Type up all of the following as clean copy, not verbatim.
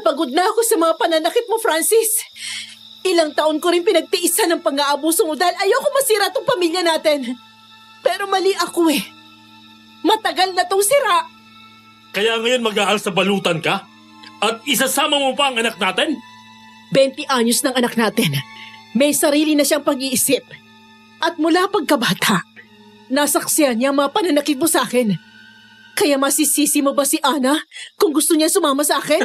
pagod na ako sa mga pananakit mo, Francis. Ilang taon ko rin pinagtiisan ng pang-aabuso mo dahil ayoko masira tong pamilya natin. Pero mali ako eh. Matagal na tong sira. Kaya ngayon mag-aaral sa balutan ka? At isasama mo pa ang anak natin? 20 anyos ng anak natin. May sarili na siyang pag-iisip. At mula pagkabata, nasaksihan niya ang mga pananakit mo sa akin. Kaya masisisi mo ba si Ana kung gusto niya sumama sa akin?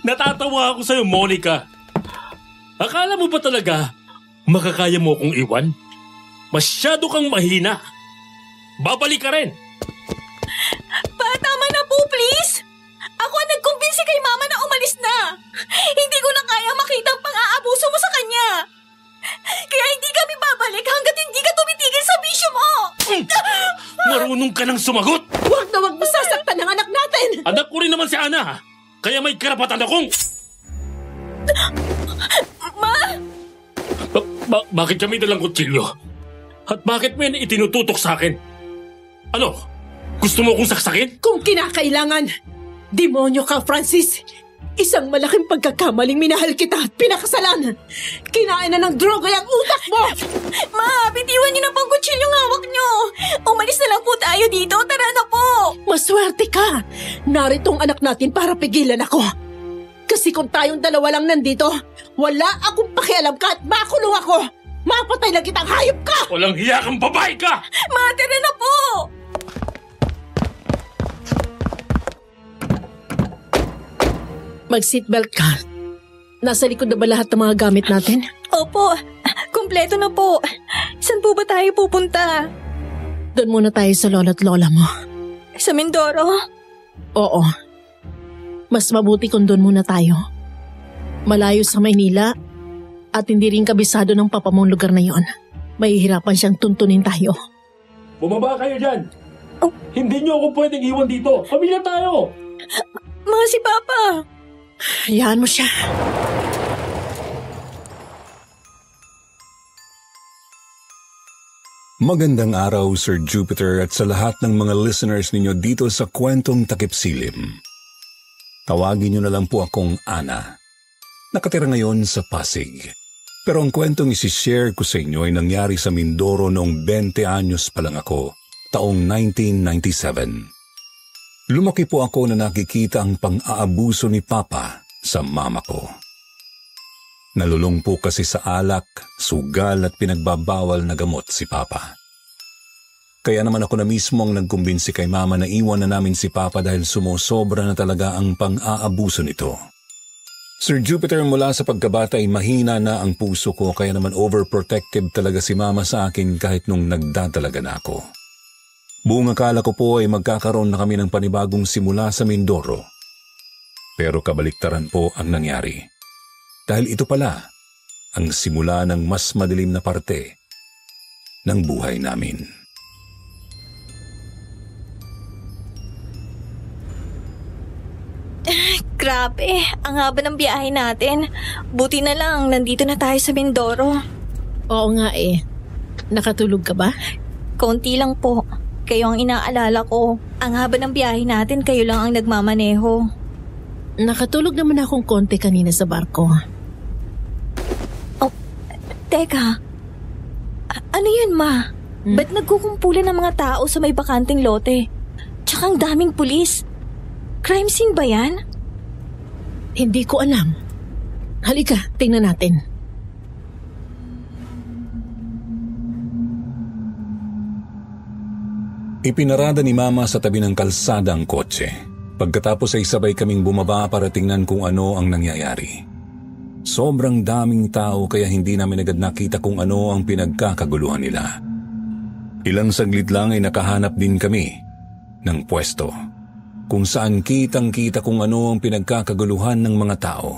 Natatawa ako sa'yo, Monica. Akala mo ba talaga makakaya mo akong iwan? Masyado kang mahina. Babalik ka rin. Pa, tama na po, please. Ako ang nagkumbinsi kay Mama na umalis na. Hindi ko na kaya makita ang pang-aabuso mo sa kanya. Kaya hindi kami babalik hanggat hindi ka tumitigil sa bisyo mo. Marunong ka nang sumagot. Huwag na huwag mo sasaktan ng anak natin. Anak ko rin naman si Ana. Kaya may karapatan akong... Ma! Bakit kami dalang kutsilyo? At bakit mo yan itinututok sa akin? Ano? Gusto mo akong saksakin? Kung kinakailangan, demonyo ka, Francis. Isang malaking pagkakamaling minahal kita at pinakasalan. Kinain na ng droga yung utak mo! Ma, bitiwan niyo na pang kutsilyong hawak niyo. Umalis na lang po tayo dito. Tara na po. Maswerte ka. Narito ang anak natin para pigilan ako. Kasi kung tayong dalawa lang nandito, wala akong pakialam kahit makulong ako. Mapatay lang kitang hayop ka! Walang hiya kang babae ka! Ma, tara na po. Mag-seatbelt ka. Nasa likod na ba lahat ng mga gamit natin? Opo, kumpleto na po. Saan po ba tayo pupunta? Doon muna tayo sa lola't lola mo. Sa Mindoro? Oo. Mas mabuti kung doon muna tayo. Malayo sa Maynila at hindi rin kabisado ng papa mong lugar na yon. Mahihirapan siyang tuntunin tayo. Bumaba kayo dyan! Oh. Hindi niyo ako pwedeng iwan dito. Pamilya tayo! Mga si Papa! Hayaan mo siya. Magandang araw, Sir Jupiter, at sa lahat ng mga listeners ninyo dito sa Kwentong Takip Silim. Tawagin niyo na lang po akong Ana. Nakatira ngayon sa Pasig. Pero ang kwentong isi-share ko sa inyo ay nangyari sa Mindoro noong 20 anyos pa lang ako, taong 1997. Lumaki po ako na nakikita ang pang-aabuso ni Papa sa mama ko. Nalulong po kasi sa alak, sugal at pinagbabawal na gamot si Papa. Kaya naman ako na mismo ang nagkumbinsi kay Mama na iwan na namin si Papa dahil sumusobra na talaga ang pang-aabuso nito. Sir Jupiter, mula sa pagkabata ay mahina na ang puso ko kaya naman overprotective talaga si Mama sa akin kahit nung nagdadalaga na ako. Buong akala ko po ay magkakaroon na kami ng panibagong simula sa Mindoro. Pero kabaliktaran po ang nangyari. Dahil ito pala ang simula ng mas madilim na parte ng buhay namin. Grabe, ang haba ng biyahe natin. Buti na lang, nandito na tayo sa Mindoro. Oo nga eh. Nakatulog ka ba? Konti lang po. Kayo ang inaalala ko. Ang haba ng biyahe natin, kayo lang ang nagmamaneho. Nakatulog naman akong konti kanina sa barko. Oh, teka. Ano yun, Ma? Ba't nagkukumpulan ng mga tao sa may bakanting lote? Tsaka ang daming pulis. Crime scene ba yan? Hindi ko alam. Halika, tingnan natin. Ipinarada ni Mama sa tabi ng kalsada ang kotse. Pagkatapos ay sabay kaming bumaba para tingnan kung ano ang nangyayari. Sobrang daming tao kaya hindi namin agad nakita kung ano ang pinagkakaguluhan nila. Ilang saglit lang ay nakahanap din kami ng pwesto kung saan kitang-kita kung ano ang pinagkakaguluhan ng mga tao.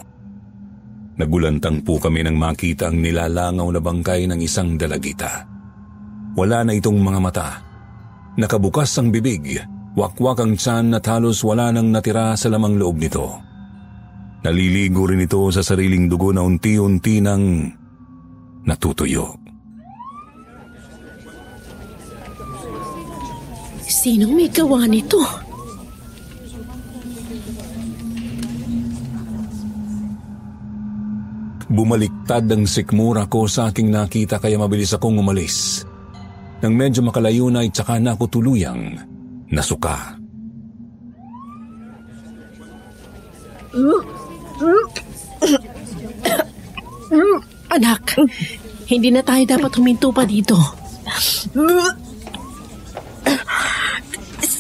Nagulantang po kami nang makita ang nilalangaw na bangkay ng isang dalagita. Wala na itong mga mata. Nakabukas ang bibig, wakwak ang tiyan at halos wala nang natira sa lamang loob nito. Naliligo rin ito sa sariling dugo na unti-unti nang natutuyo. Sinong may gawa nito? Bumaliktad ang sikmura ko sa aking nakita kaya mabilis akong umalis. Nang medyo makalayo na ay tsaka na ako tuluyang nasuka. Anak, hindi na tayo dapat huminto pa dito.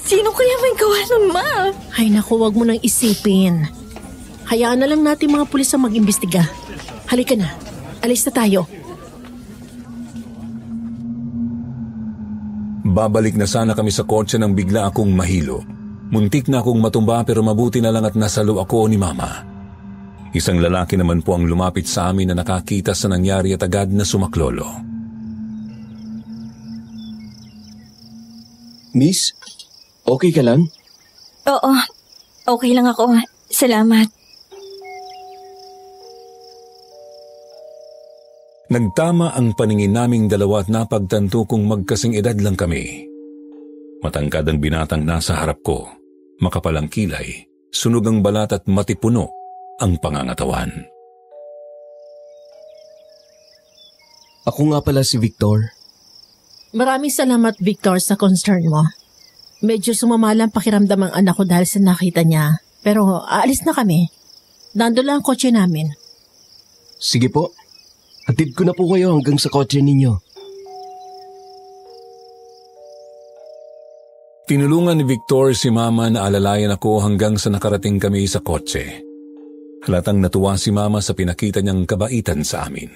Sino kaya may gawa nun, Ma? Ay naku, wag mo nang isipin. Hayaan na lang natin mga pulis ang mag-imbestiga. Halika na, alis na tayo. Babalik na sana kami sa kotse nang bigla akong mahilo. Muntik na akong matumba pero mabuti na lang at nasalo ako ni Mama. Isang lalaki naman po ang lumapit sa amin na nakakita sa nangyari at agad na sumaklolo. Miss, okay ka lang? Oo, okay lang ako. Salamat. Nagtama ang paningin naming dalawa at napagtanto kong magkasing edad lang kami. Matangkad ang binatang nasa harap ko, makapal ang kilay, sunog ang balat at matipuno ang pangangatawan. Ako nga pala si Victor. Maraming salamat, Victor, sa concern mo. Medyo sumamala ang pakiramdam ang anak ko dahil sa nakita niya. Pero aalis na kami. Nando lang ang kotse namin. Sige po. Hatid ko na po kayo hanggang sa kotse ninyo. Tinulungan ni Victor si Mama na alalayan ako hanggang sa nakarating kami sa kotse. Halatang natuwa si Mama sa pinakita niyang kabaitan sa amin.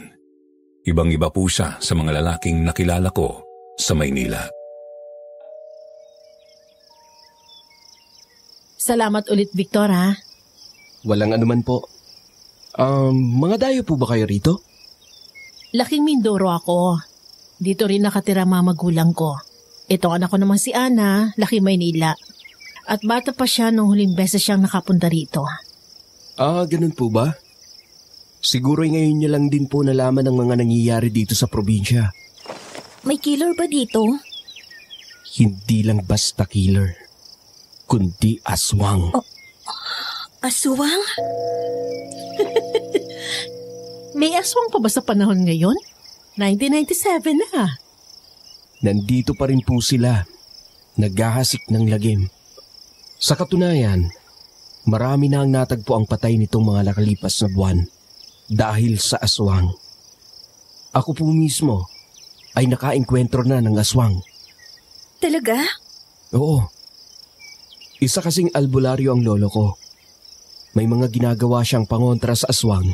Ibang-iba po siya sa mga lalaking nakilala ko sa Maynila. Salamat ulit, Victor, ha? Walang anuman po. Mga dayo po ba kayo rito? Laking Mindoro ako. Dito rin nakatira mga magulang ko. Ito anak ko naman si Ana, laki Maynila. At bata pa siya nung huling beses siyang nakapunta rito. Ganun po ba? Siguro ngayon niya lang din po nalaman ang mga nangyayari dito sa probinsya. May killer ba dito? Hindi lang basta killer, kundi aswang. Aswang? May aswang pa ba sa panahon ngayon? 1997 na. Nandito pa rin po sila, naghahasik ng lagim. Sa katunayan, marami na ang natagpo ang patay nitong mga nakalipas na buwan dahil sa aswang. Ako po mismo ay nakaengkwentro na ng aswang. Talaga? Oo. Isa kasing albularyo ang lolo ko. May mga ginagawa siyang pangontra sa aswang.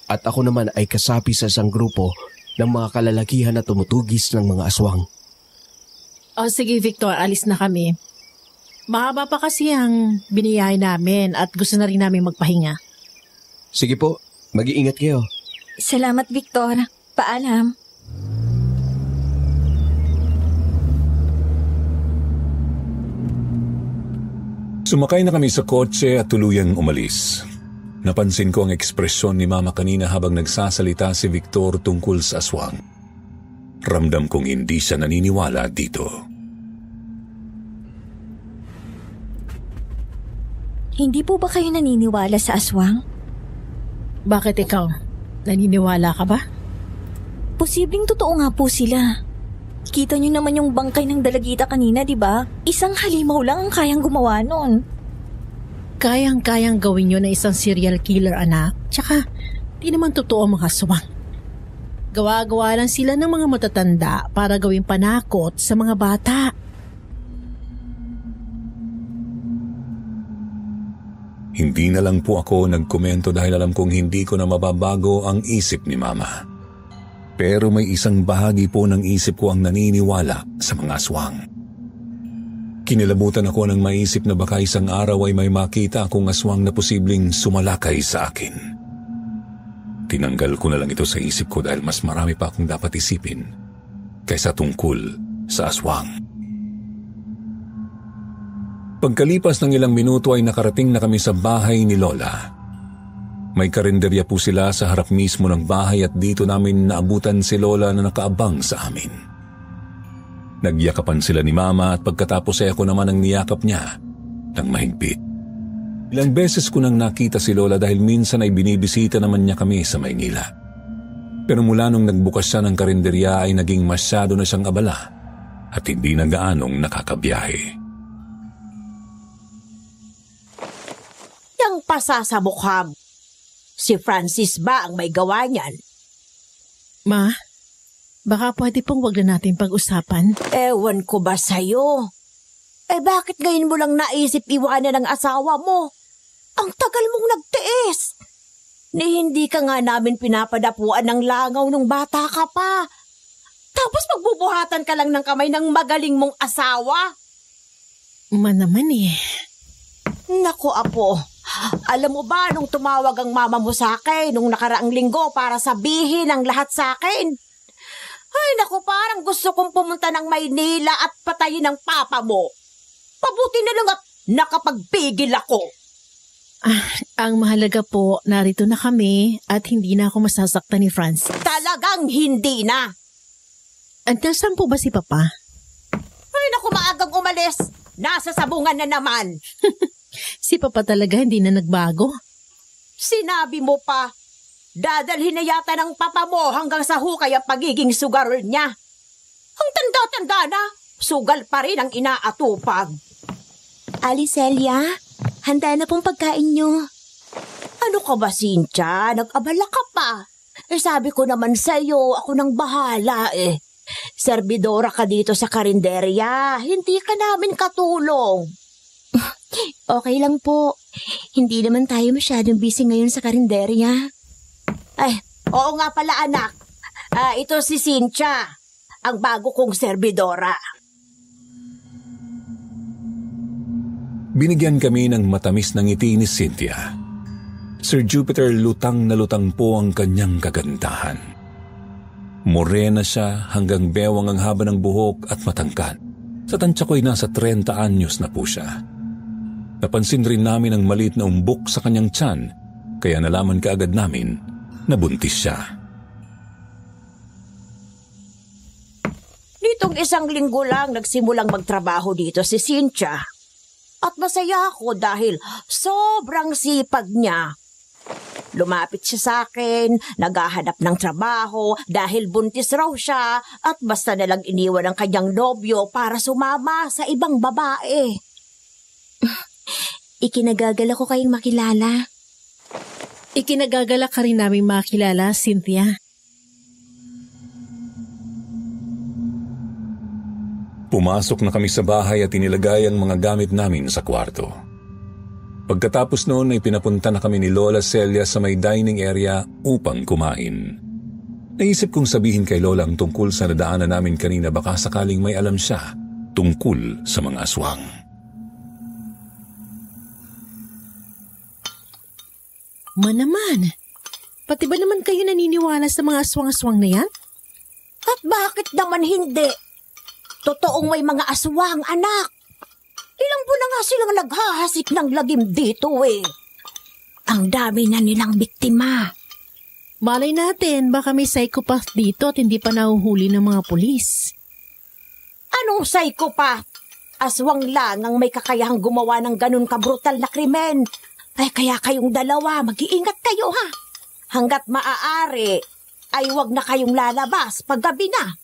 At ako naman ay kasapi sa isang grupo ng mga kalalakihan na tumutugis ng mga aswang. Sige, Victor, alis na kami. Mahaba pa kasi ang biniyay namin at gusto na rin namin magpahinga. Sige po, mag-iingat kayo. Salamat, Victor. Paalam. Sumakay na kami sa kotse at tuluyang umalis. Napansin ko ang ekspresyon ni Mama kanina habang nagsasalita si Victor tungkol sa aswang. Ramdam kong hindi siya naniniwala dito. Hindi po ba kayo naniniwala sa aswang? Bakit ikaw? Naniniwala ka ba? Posibleng totoo nga po sila. Kita niyo naman yung bangkay ng dalagita kanina, di ba? Isang halimaw lang ang kayang gumawa nun. Kayang-kayang gawin yun na isang serial killer, anak. Tsaka, di naman totoo mga aswang. Gawa-gawa lang sila ng mga matatanda para gawing panakot sa mga bata. Hindi na lang po ako nagkomento dahil alam kong hindi ko na mababago ang isip ni Mama. Pero may isang bahagi po ng isip ko ang naniniwala sa mga aswang. Kinilabutan ako nang maisip na baka isang araw ay may makita akong aswang na posibleng sumalakay sa akin. Tinanggal ko na lang ito sa isip ko dahil mas marami pa akong dapat isipin kaysa tungkol sa aswang. Pagkalipas ng ilang minuto ay nakarating na kami sa bahay ni Lola. May karinderya po sila sa harap mismo ng bahay at dito namin naabutan si Lola na nakaabang sa amin. Nagyakapan sila ni Mama at pagkatapos ay ako naman ang niyakap niya ng mahigpit. Ilang beses ko nang nakita si Lola dahil minsan ay binibisita naman niya kami sa Maynila. Pero mula nung nagbukas siya ng karinderya ay naging masyado na siyang abala at hindi na gaanong nakakabiyahe. Yang pasa sa mukha mo. Si Francis ba ang may gawa niyan? Ma, baka pwede pong wag na natin pag-usapan. Ewan ko ba sa'yo? Bakit ngayon mo lang naisip iwanan ang asawa mo? Ang tagal mong nagtiis. Hindi ka nga namin pinapadapuan ng langaw nung bata ka pa. Tapos magbubuhatan ka lang ng kamay ng magaling mong asawa. Ma naman eh. Naku, Apo. Alam mo ba nung tumawag ang mama mo sa akin nung nakaraang linggo para sabihin ang lahat sa akin? Ay, naku, parang gusto kong pumunta ng Maynila at patayin ang papa mo. Pabuti na lang at nakapagpigil ako. Ang mahalaga po, narito na kami at hindi na ako masasaktan ni Francis. Talagang hindi na. Nasaan po ba si Papa? Ay, naku, maagang umalis. Nasa sabungan na naman. Si Papa talaga hindi na nagbago. Sinabi mo pa, dadalhin na yata ng papa mo hanggang sa hukay ang pagiging sugarol niya. Ang tanda-tanda na, sugal pa rin ang inaatupag. Alicelia, handa na pong pagkain nyo. Ano ka ba, Cynthia? Nag-abala ka pa. Sabi ko naman sa'yo, ako nang bahala eh. Servidora ka dito sa karinderya, hindi ka namin katulong. Okay lang po. Hindi naman tayo masyadong busy ngayon sa karinderya. Ay, oo nga pala anak. Ito si Cynthia, ang bago kong servidora. Binigyan kami ng matamis na ngiti ni Cynthia. Sir Jupiter, lutang na lutang po ang kanyang kagandahan. Morena siya hanggang bewang ang haba ng buhok at matangkad. Sa tansya ko'y nasa 30 anyos na po siya. Napansin rin namin ang maliit na umbok sa kanyang tiyan, kaya nalaman kaagad namin na buntis siya. Nitong isang linggo lang nagsimulang magtrabaho dito si Cynthia. At masaya ako dahil sobrang sipag niya. Lumapit siya sa akin, naghahanap ng trabaho dahil buntis raw siya at basta nalang iniwan ang kanyang nobyo para sumama sa ibang babae. Ikinagagala ko kayong makilala. Ikinagagala ka rin namin makilala, Cynthia. Pumasok na kami sa bahay at inilagay ang mga gamit namin sa kwarto. Pagkatapos noon ay pinapunta na kami ni Lola Celia sa may dining area upang kumain. Naisip kong sabihin kay Lola ang tungkol sa nadaanan namin kanina, baka sakaling may alam siya tungkol sa mga aswang. Naman, pati ba naman kayo naniniwala sa mga aswang-aswang na yan? At bakit naman hindi? Totoong may mga aswang, anak. Ilang buwan na nga silang naghahasik ng lagim dito eh. Ang dami na nilang biktima. Malay natin, baka may psychopath dito at hindi pa nahuhuli ng mga pulis. Anong psychopath? Aswang lang ang may kakayahang gumawa ng ganun kabrutal na krimen. Ay kaya kayong dalawa, mag-iingat kayo ha. Hanggat maaari, ay wag na kayong lalabas paggabi na.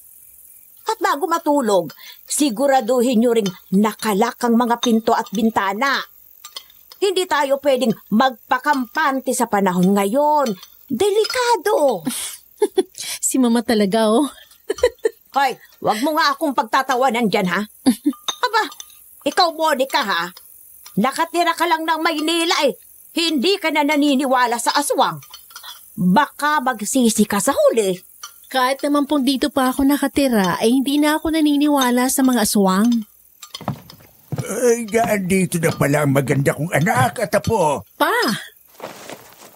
At bago matulog, siguraduhin nyo ring nakalak ang mga pinto at bintana. Hindi tayo pwedeng magpakampante sa panahon ngayon. Delikado. Si Mama talaga, oh. Hoy, wag mo nga akong pagtatawanan dyan, ha? Aba, ikaw, Monica, ha? Nakatira ka lang ng Maynila, eh. Hindi ka na naniniwala sa aswang. Baka magsisi ka sa huli. Kahit naman pong dito pa ako nakatira, ay hindi na ako naniniwala sa mga aswang. Ay, dito na pala ang maganda kong anak at apo. Pa!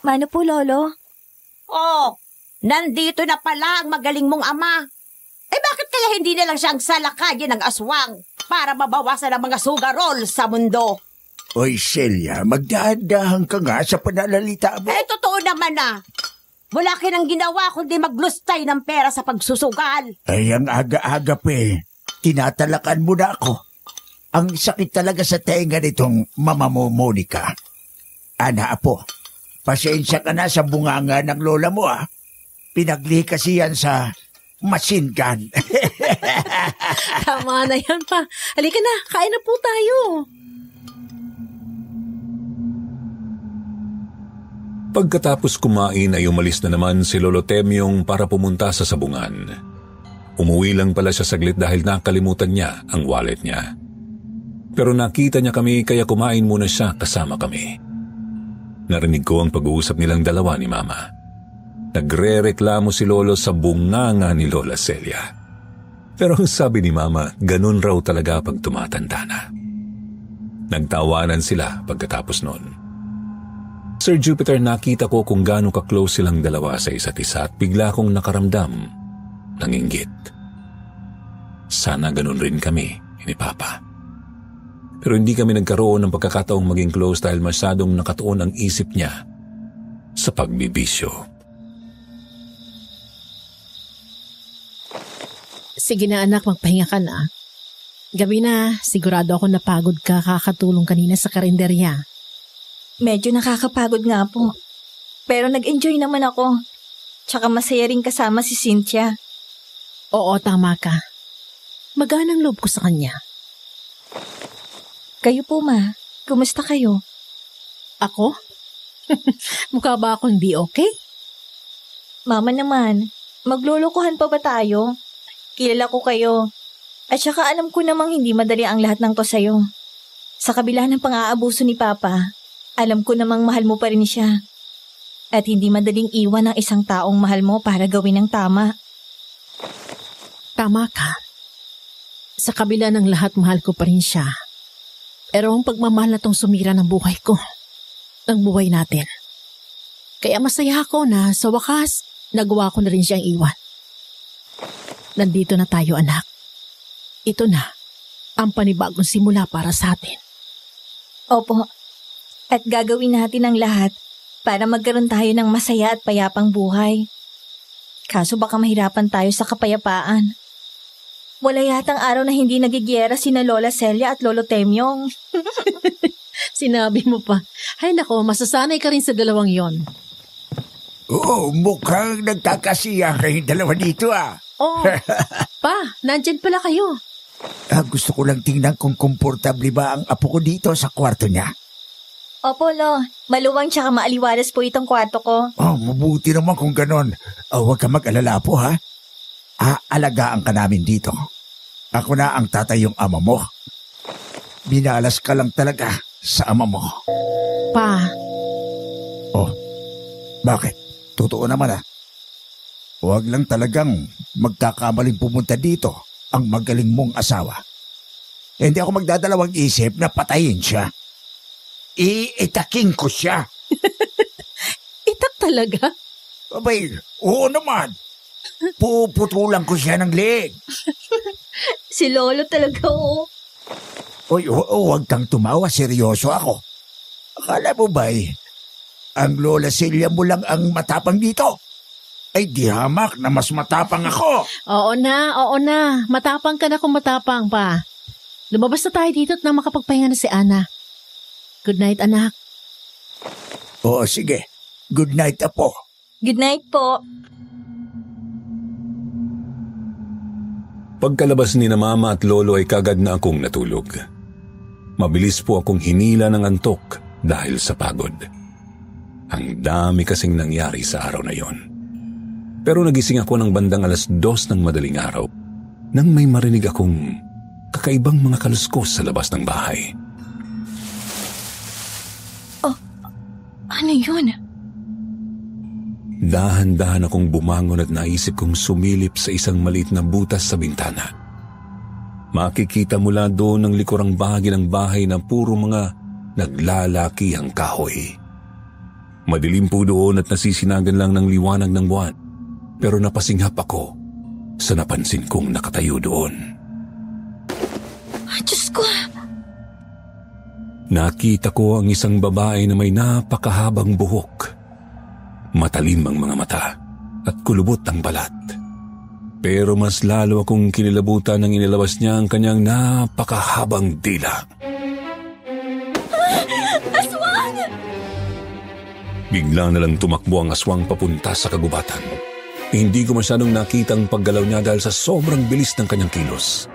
Mano po, Lolo? Oh, nandito na pala ang magaling mong ama. Bakit kaya hindi na lang siyang salakayin ng aswang para mabawasan ang mga sugarol sa mundo? Oy, Celia, magdahan-dahan ka nga sa pananalita mo. Totoo naman na. Wala ka nang ginawa kundi maglustay ng pera sa pagsusugal. Ay, ang aga-aga pa eh. tinatalakan mo na ako. Ang sakit talaga sa tenga nitong mama mo, Monica. Ana, apo, pasensya ka na sa bunganga ng lola mo, ah. Pinagli kasi yan sa machine gun. Tama na yan pa. Halika na, kain na po tayo. Pagkatapos kumain ay umalis na naman si Lolo Temyong para pumunta sa sabungan. Umuwi lang pala siya saglit dahil nakalimutan niya ang wallet niya. Pero nakita niya kami kaya kumain muna siya kasama kami. Narinig ko ang pag-uusap nilang dalawa ni Mama. Nagre-reklamo si Lolo sa bunganga ni Lola Celia. Pero ang sabi ni Mama, ganun raw talaga pag tumatanda na. Nagtawanan sila pagkatapos noon. Sir Jupiter, nakita ko kung gaano ka-close silang dalawa sa isa't isa at bigla kong nakaramdam ng inggit. Sana ganun rin kami ni Papa. Pero hindi kami nagkaroon ng pagkakataong maging close dahil masyadong nakatuon ang isip niya sa pagbibisyo. Sige na anak, magpahinga ka na. Gabi na, sigurado ako napagod ka kakatulong kanina sa karinderya. Medyo nakakapagod nga po. Pero nag-enjoy naman ako. Tsaka masaya rin kasama si Cynthia. Oo, tama ka. Maganang loob ko sa kanya. Kayo po, Ma. Kumusta kayo? Ako? Mukha ba ako hindi okay? Mama naman, maglulukuhan pa ba tayo? Kilala ko kayo. At saka alam ko namang hindi madali ang lahat ng to sa'yo. Sa kabila ng pang-aabuso ni Papa, alam ko namang mahal mo pa rin siya. At hindi madaling iwan ang isang taong mahal mo para gawin ang tama. Tama ka. Sa kabila ng lahat, mahal ko pa rin siya. Pero ang pagmamahal na tong sumira ng buhay ko, ng buhay natin. Kaya masaya ako na sa wakas, nagawa ko na rin siyang iwan. Nandito na tayo, anak. Ito na, ang panibagong simula para sa atin. Opo, at gagawin natin ang lahat para magkaroon tayo ng masaya at payapang buhay. Kaso baka mahirapan tayo sa kapayapaan. Wala yatang araw na hindi nagigiyera sina Lola Celia at Lolo Temyong. Sinabi mo pa. Ay nako, masasanay ka rin sa dalawang yon. Oo, mukhang nagkakasiya kayong dalawa dito, ah. Oh, pa, nandyan pala kayo. Gusto ko lang tingnan kung komportable ba ang apo ko dito sa kwarto niya. Opo, Lo. Maluwang tsaka maaliwalas po itong kwarto ko. Oh, mabuti naman kung ganon. Huwag ka mag-alala po, ha? Aalagaan ka namin dito. Ako na ang tatay yung ama mo. Binalas ka lang talaga sa ama mo. Pa. Oh, bakit? Totoo naman, ah. Huwag lang talagang magkakamaling pumunta dito ang magaling mong asawa. Hindi ako magdadalawang isip na patayin siya. Iitaking ko siya. Itak talaga? Abay, oo naman. Puputulan ko siya ng leeg. Si Lolo talaga, oh. Oy, huwag kang tumawa. Seryoso ako. Akala mo ba'y ang Lola Celia mo lang ang matapang dito? Ay, di hamak na mas matapang ako. Oo na. Matapang ka na kung matapang pa. Lumabas na tayo dito at na makapagpahinga na si Ana. Good night, anak. Oo, sige. Good night, apo. Good night po. Pagkalabas ni na Mama at Lolo ay kagad na akong natulog. Mabilis po akong hinila ng antok dahil sa pagod. Ang dami kasing nangyari sa araw na yon. Pero nagising ako ng bandang 2:00 ng madaling araw nang may marinig akong kakaibang mga kaluskos sa labas ng bahay. Oh, ano yun? Dahan-dahan akong bumangon at naisip kong sumilip sa isang maliit na butas sa bintana. Makikita mula doon ang likurang bahagi ng bahay na puro mga naglalaki ang kahoy. Madilim po doon at nasisinagan lang ng liwanag ng buwan. Pero napasinghap ako sa napansin kong nakatayo doon. Diyos ko! Nakita ko ang isang babae na may napakahabang buhok. Matalim ang mga mata at kulubot ang balat. Pero mas lalo akong kinilabutan nang inilabas niya ang kanyang napakahabang dila. Aswang! Bigla na lang tumakbo ang aswang papunta sa kagubatan. Hindi ko masyadong nakitang paggalaw niya dahil sa sobrang bilis ng kanyang kilos.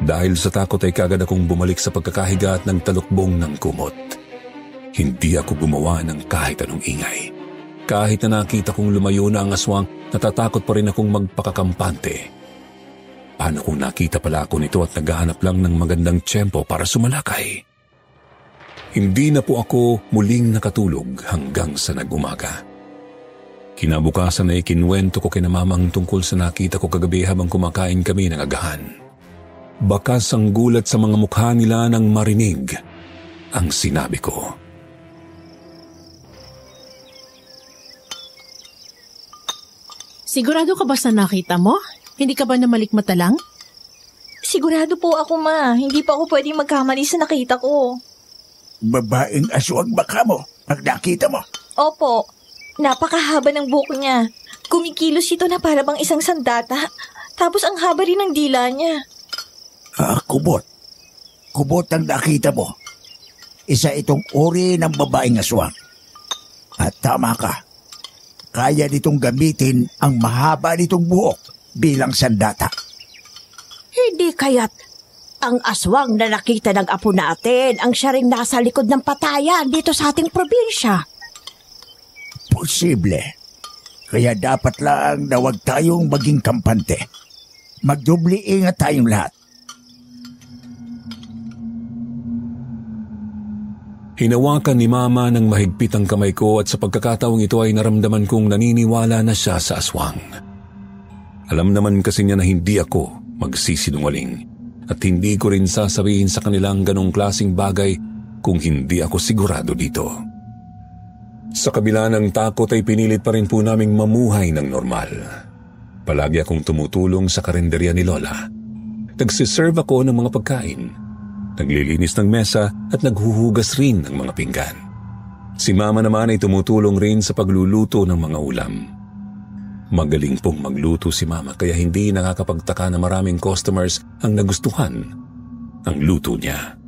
Dahil sa takot ay kagad akong bumalik sa pagkakahiga at nagtalukbong ng kumot. Hindi ako gumawa ng kahit anong ingay. Kahit na nakita kong lumayo na ang aswang, natatakot pa rin akong magpakakampante. Paano kung nakita pala ako nito at naghahanap lang ng magandang tiyempo para sumalakay? Hindi na po ako muling nakatulog hanggang sa nag-umaga. Kinabukasan ay kinwento ko kina mamang tungkol sa nakita ko kagabi habang kumakain kami ng agahan. Bakas ang gulat sa mga mukha nila nang marinig ang sinabi ko. Sigurado ka ba sa nakita mo? Hindi ka ba namalikmata lang? Sigurado po ako, Ma. Hindi pa ako pwedeng magkamali sa nakita ko. Babaeng aswang baka mo ang nakita mo. Opo. Napakahaba ng buhok niya. Kumikilos ito na para bang isang sandata. Tapos ang haba rin ng dila niya. Kubot. Kubot ang nakita mo. Isa itong uri ng babaeng aswang. At tama ka. Kaya nitong gamitin ang mahaba nitong buhok bilang sandata. Hindi kaya't ang aswang na nakita ng apo natin ang siya rin nasa likod ng patayan dito sa ating probinsya. Posible. Kaya dapat lang na huwag tayong maging kampante. Magdubli ingat tayong lahat. Hinawakan ni Mama ng mahigpit ang kamay ko at sa pagkakataong ito ay naramdaman kong naniniwala na siya sa aswang. Alam naman kasi niya na hindi ako magsisinungaling at hindi ko rin sasabihin sa kanilang ganong klaseng bagay kung hindi ako sigurado dito. Sa kabila ng takot ay pinilit pa rin po naming mamuhay ng normal. Palagi akong tumutulong sa karinderya ni Lola. Nagsiserve ako ng mga pagkain. Naglilinis ng mesa at naghuhugas rin ng mga pinggan. Si Mama naman ay tumutulong rin sa pagluluto ng mga ulam. Magaling pong magluto si Mama kaya hindi nakakapagtaka na maraming customers ang nagustuhan ang luto niya.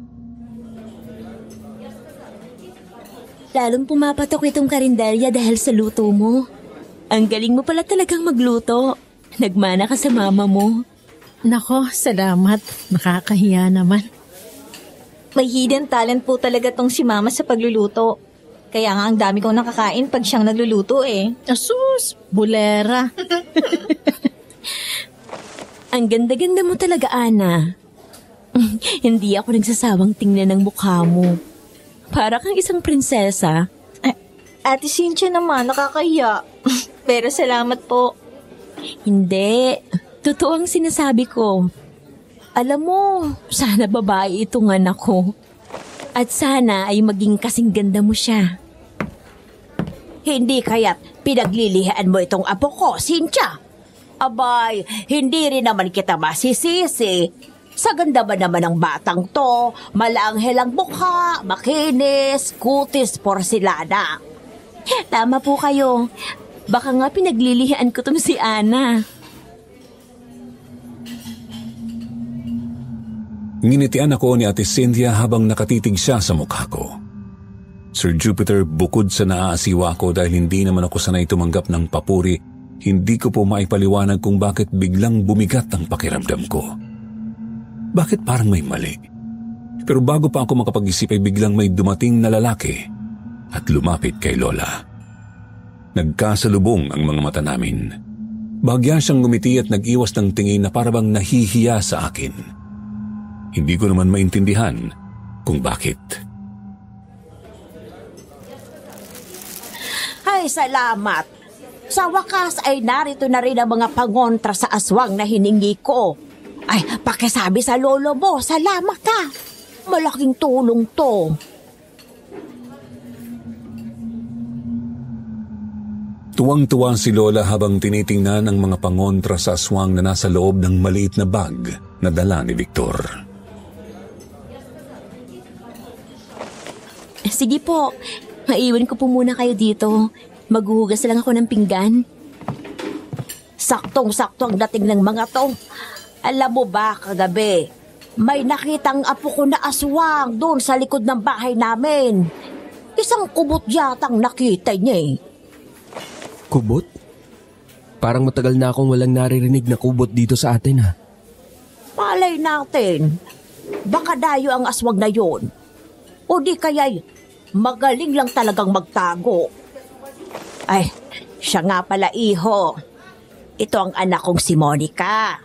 Lalong pumapatok itong karinderya dahil sa luto mo. Ang galing mo pala talagang magluto. Nagmana ka sa mama mo. Nako, salamat. Nakakahiya naman. May hidden talent po talaga tong si Mama sa pagluluto. Kaya nga ang dami kong nakakain pag siyang nagluluto eh. Asus, bulera. Ang ganda-ganda mo talaga, Ana. Hindi ako nagsasawang tingnan ng mukha mo. Para kang isang prinsesa. Ate Cynthia naman, nakakahiya. Pero salamat po. Hindi. Totoo ang sinasabi ko. Alam mo, sana babae itong anak ko. At sana ay maging kasing ganda mo siya. Hindi kaya't pinaglilihaan mo itong apo ko, Cynthia. Abay, hindi rin naman kita masisisi. Sa ganda ba naman ng batang to, malanghel ang mukha, makinis, kutis, porcelana. Tama po kayo. Baka nga pinaglilihaan ko tong si Ana. Nginitian ako ni Ate Cynthia habang nakatitig siya sa mukha ko. Sir Jupiter, bukod sa naaasiwa ko dahil hindi naman ako sanay tumanggap ng papuri, hindi ko po maipaliwanag kung bakit biglang bumigat ang pakiramdam ko. Bakit parang may mali? Pero bago pa ako makapag-isip ay biglang may dumating na lalaki at lumapit kay Lola. Nagkasalubong ang mga mata namin. Bahagya siyang ngumiti at nag-iwas ng tingin na parabang nahihiya sa akin. Hindi ko naman maintindihan kung bakit. Ay, salamat. Sa wakas ay narito na rin ang mga pangontra sa aswang na hiningi ko. Ay, pakisabi sa lolo mo, salamat ka. Malaking tulong to. Tuwang-tuwa si Lola habang tinitingnan ang mga pangontra sa aswang na nasa loob ng maliit na bag na dala ni Victor. Sige po, maiwan ko po muna kayo dito. Maghuhugas lang ako ng pinggan. Saktong-sakto ang dating ng mga to. Alam mo ba, kagabi, may nakitang apo ko na aswang doon sa likod ng bahay namin. Isang kubot yatang nakita niya eh. Kubot? Parang matagal na akong walang naririnig na kubot dito sa atin ha. Malay natin, baka dayo ang aswang na yon. O di kaya'y magaling lang talagang magtago. Ay, siya nga pala iho. Ito ang anak kong si Monica.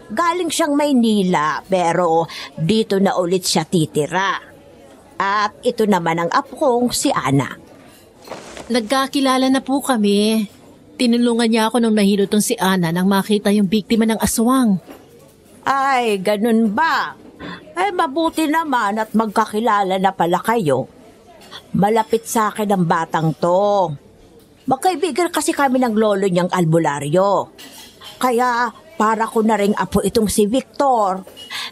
Galing siyang Maynila pero dito na ulit siya titira. At ito naman ang apo kong si Ana. Nagkakilala na po kami. Tinulungan niya ako nung nahilo tong si Ana nang makita yung biktima ng aswang. Ay, ganun ba? Ay, mabuti naman at magkakilala na pala kayo. Malapit sa akin ang batang to. Magkaibigan kasi kami ng lolo niyang albularyo. Kaya para ko na ring apo itong si Victor.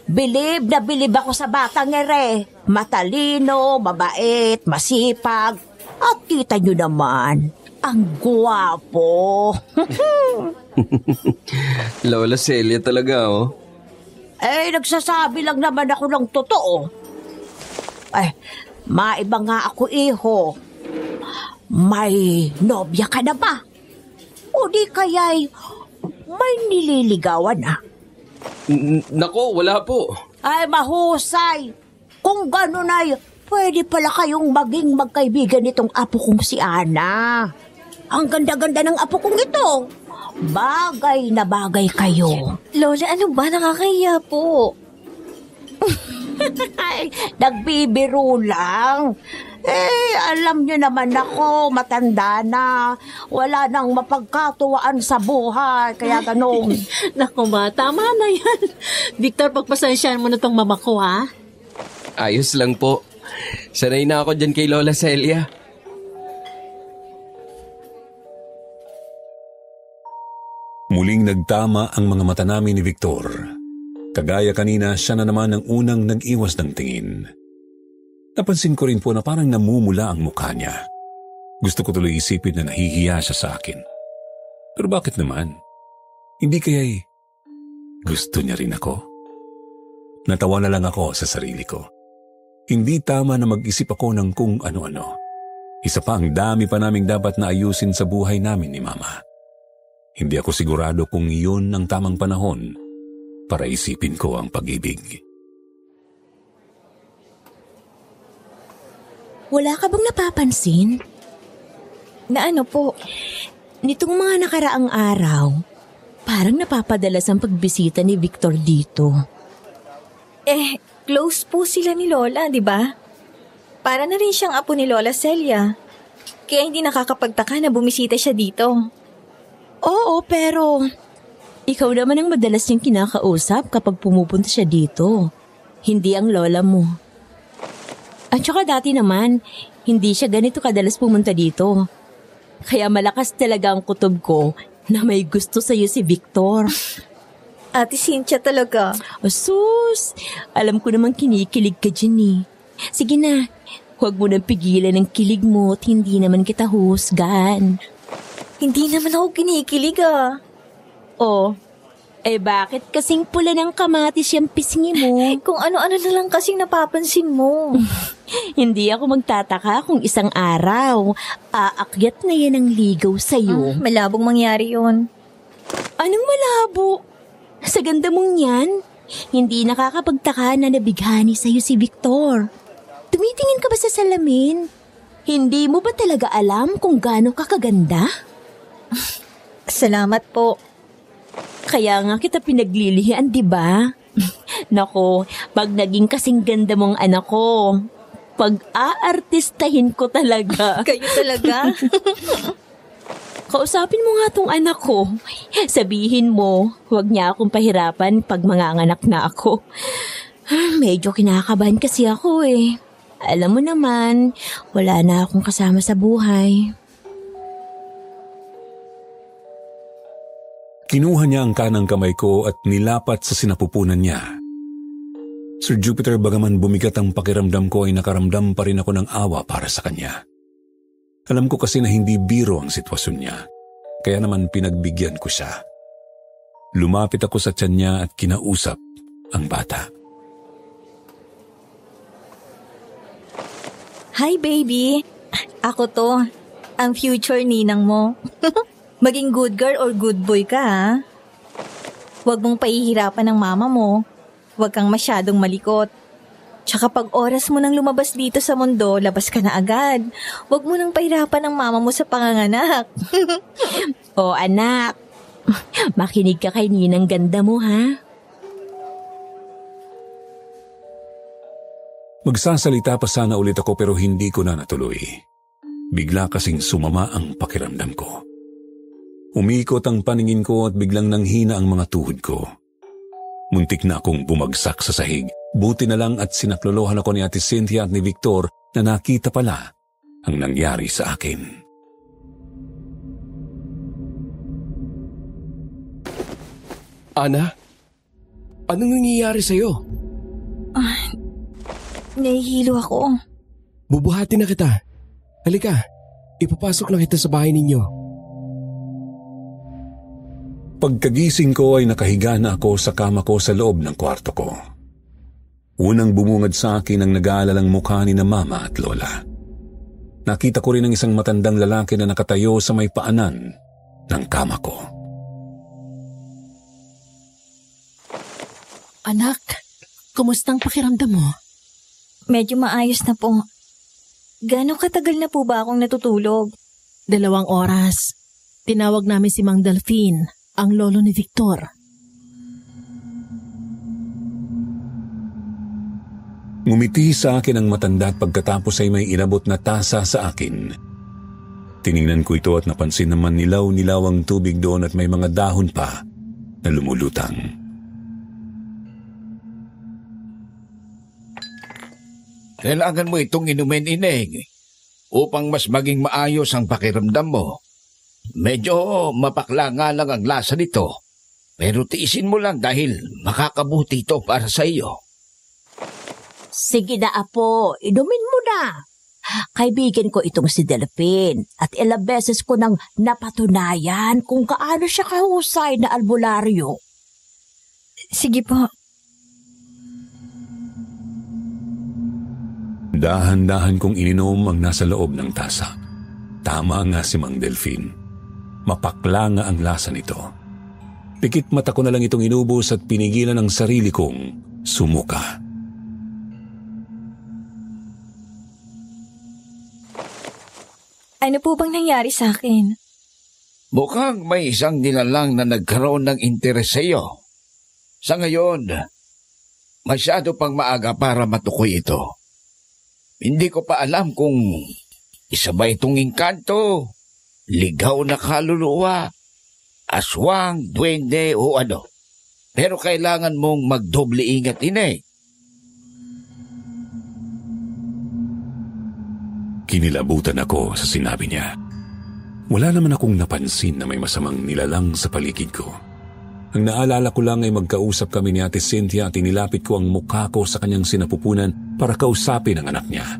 Bilib na bilib ako sa batang ere. Matalino, mabait, masipag. At kita niyo naman, ang guwapo. Lola Celia talaga oh. Eh, nagsasabi lang naman ako ng totoo. Ay, maiba nga ako iho. May nobya ka na ba? O di kaya'y may nililigawan na? Nako, wala po. Ay, mahusay. Kung gano'n ay, pwede pala kayong maging magkaibigan nitong apo kong si Ana. Ang ganda-ganda ng apo kong ito. Bagay na bagay kayo. Lola, ano ba? Nakakahiya po. Ay, nagbibiro lang. Eh, alam nyo naman ako, matanda na. Wala nang mapagkatuwaan sa buhay, kaya ganun. Naku ma, tama na yan. Victor, pagpasensyahan mo na tong mama ko ha. Ayos lang po. Sanay na ako dyan kay Lola Celia. Muling nagtama ang mga mata namin ni Victor. Kagaya kanina, siya na naman ang unang nag-iwas ng tingin. Napansin ko rin po na parang namumula ang mukha niya. Gusto ko tuloy isipin na nahihiya siya sa akin. Pero bakit naman? Hindi kaya'y gusto niya rin ako? Natawa na lang ako sa sarili ko. Hindi tama na mag-isip ako ng kung ano-ano. Isa pa, ang dami pa naming dapat na ayusin sa buhay namin ni Mama. Hindi ako sigurado kung iyon ang tamang panahon para isipin ko ang pag-ibig. Wala ka bang napapansin? Na ano po? Nitong mga nakaraang araw, parang napapadalas ang pagbisita ni Victor dito. Eh, close po sila ni Lola, di ba? Para na rin siyang apo ni Lola Celia. Kaya hindi nakakapagtaka na bumisita siya dito. Oo, pero ikaw naman ang madalas niyang kinakausap kapag pumupunta siya dito. Hindi ang lola mo. At saka dati naman, hindi siya ganito kadalas pumunta dito. Kaya malakas talaga ang kutob ko na may gusto sa'yo si Victor. Ate Cynthia talaga. Sus, alam ko namang kinikilig ka dyan eh. Sige na, huwag mo nang pigilan ang kilig mo at hindi naman kita husgan. Hindi naman ako kinikilig ah. Oh, eh bakit kasing pula ng kamatis yung pisngi mo? Kung ano-ano na lang kasing napapansin mo. Hindi ako magtataka kung isang araw, aakyat na yan ang ligaw sa'yo. Malabong mangyari yon. Anong malabo? Sa ganda mong yan, hindi nakakapagtaka na nabighani sa'yo si Victor. Tumitingin ka ba sa salamin? Hindi mo ba talaga alam kung gaano ka kaganda? Salamat po. Kaya nga kita pinaglilihian, di ba? Nako, pag naging kasing ganda mong anak ko, pag-aartistahin ko talaga. Kayo talaga? Kausapin mo nga tong anak ko. Sabihin mo, huwag niya akong pahirapan pag manganganak na ako. Medyo kinakabahan kasi ako eh. Alam mo naman, wala na akong kasama sa buhay. Kinuha niya ang kanang kamay ko at nilapat sa sinapupunan niya. Sir Jupiter, bagaman bumigat ang pakiramdam ko ay nakaramdam pa rin ako ng awa para sa kanya. Alam ko kasi na hindi biro ang sitwasyon niya. kaya naman pinagbigyan ko siya. Lumapit ako sa tiyan niya at kinausap ang bata. Hi, baby. Ako to, ang future ninang mo. Maging good girl or good boy ka, ha? Huwag mong pahihirapan ng mama mo. Huwag kang masyadong malikot. Tsaka pag oras mo nang lumabas dito sa mundo, labas ka na agad. Huwag mo nang pahirapan ng mama mo sa panganganak. O anak, makinig ka kay ninang ganda mo, ha? Magsasalita pa sana ulit ako pero hindi ko na natuloy. Bigla kasing sumama ang pakiramdam ko. Umikot ang paningin ko at biglang nanghina ang mga tuhod ko. Muntik na akong bumagsak sa sahig. Buti na lang at sinaklolohan ako ni Ate Cynthia at ni Victor na nakita pala ang nangyari sa akin. Ana, anong nangyayari sa'yo? Nahihilo ako. Bubuhatin na kita. Halika, ipapasok na kita sa bahay ninyo. Pagkagising ko ay nakahiga na ako sa kama ko sa loob ng kwarto ko. Unang bumungad sa akin ang nag-aalalang mukha ni na mama at lola. Nakita ko rin ang isang matandang lalaki na nakatayo sa may paanan ng kama ko. Anak, kumustang pakiramdam mo? Medyo maayos na po. Gano'ng katagal na po ba akong natutulog? 2 oras. Tinawag namin si Mang Delphine, ang lolo ni Victor. Ngumiti sa akin ang matanda at pagkatapos ay may inabot na tasa sa akin. Tiningnan ko ito at napansin naman nilaw-nilaw ang tubig doon at may mga dahon pa na lumulutang. Kailangan mo itong inumin, Ineng, upang mas maging maayos ang pakiramdam mo. Medyo mapakla nga lang ang lasa nito, pero tiisin mo lang dahil makakabuti ito para sa iyo. Sige na, apo, inumin mo na. Kaibigan ko itong si Delphine at ilang beses ko nang napatunayan kung kaano siya kahusay na albularyo. Sige po. Dahan-dahan kong ininom ang nasa loob ng tasa. Tama nga si Mang Delphine. Mapakla nga ang lasa nito. Pikit mata ko na lang itong inubos at pinigilan ang sarili kong sumuka. Ano po bang nangyari sa akin? Mukhang may isang nilalang na nagkaroon ng interes sa iyo. Sa ngayon, masyado pang maaga para matukoy ito. Hindi ko pa alam kung isa ba itong engkanto, ligaw na kaluluwa, aswang, duwende o ano. Pero kailangan mong magdoble ingat, Ineng. Kinilabutan ako sa sinabi niya. Wala naman akong napansin na may masamang nilalang sa paligid ko. Ang naalala ko lang ay magkausap kami ni Ate Cynthia at inilapit ko ang mukha ko sa kanyang sinapupunan para kausapin ang anak niya.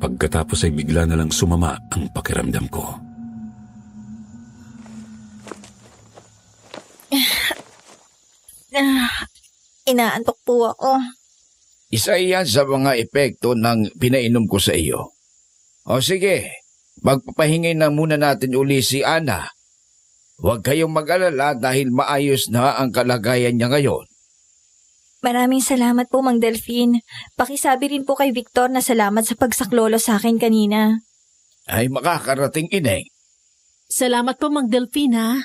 Pagkatapos ay bigla na lang sumama ang pakiramdam ko. Inaantok po ako. Isa iyan sa mga epekto ng pinainom ko sa iyo. O sige, magpapahingay na muna natin uli si Ana. Huwag kayong mag-alala dahil maayos na ang kalagayan niya ngayon. Maraming salamat po, Mang Delphine. Pakisabi rin po kay Victor na salamat sa pagsaklolo sa akin kanina. Ay makakarating, Ineng. Salamat po, Mang Delphine, ha?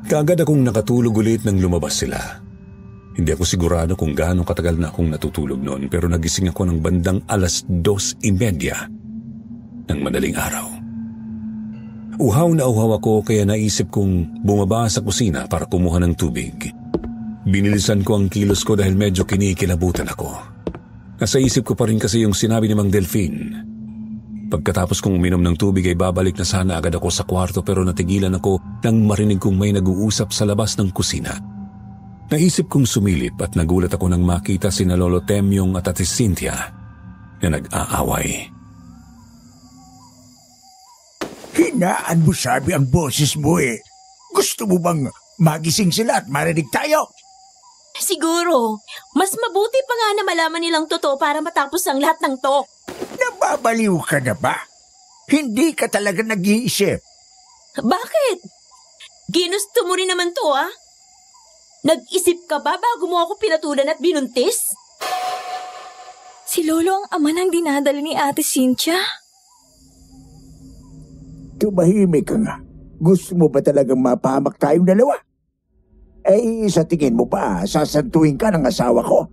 Kaagad akong nakatulog ulit nang lumabas sila. Hindi ako sigurado kung gaano katagal na akong natutulog noon pero nagising ako ng bandang 2:30 ng madaling araw. Uhaw na uhaw ako kaya naisip kong bumaba sa kusina para kumuha ng tubig. Binilisan ko ang kilos ko dahil medyo kinikilabutan ako. Nasa isip ko pa rin kasi yung sinabi ni Mang Delphine. Pagkatapos kong uminom ng tubig ay babalik na sana agad ako sa kwarto pero natigilan ako nang marinig kong may nag-uusap sa labas ng kusina. Naisip kong sumilip at nagulat ako nang makita sina Lolo Temyong at Ate Cynthia na nag-aaway. Hinaan mo sabi ang boses mo eh. Gusto mo bang magising sila at marinig tayo? Siguro, mas mabuti pa nga na malaman nilang totoo para matapos ang lahat ng to. Nababaliw ka na ba? Hindi ka talaga nag-iisip. Bakit? Ginusto mo rin naman to, ah? Nag-isip ka ba bago mo ako pinatulan at binuntis? Si Lolo ang ama ng dinadala ni Ate Cynthia? Tumahimik ka nga. Gusto mo ba talagang mapahamak tayong dalawa? Eh, sa tingin mo pa, sasantuin ka ng asawa ko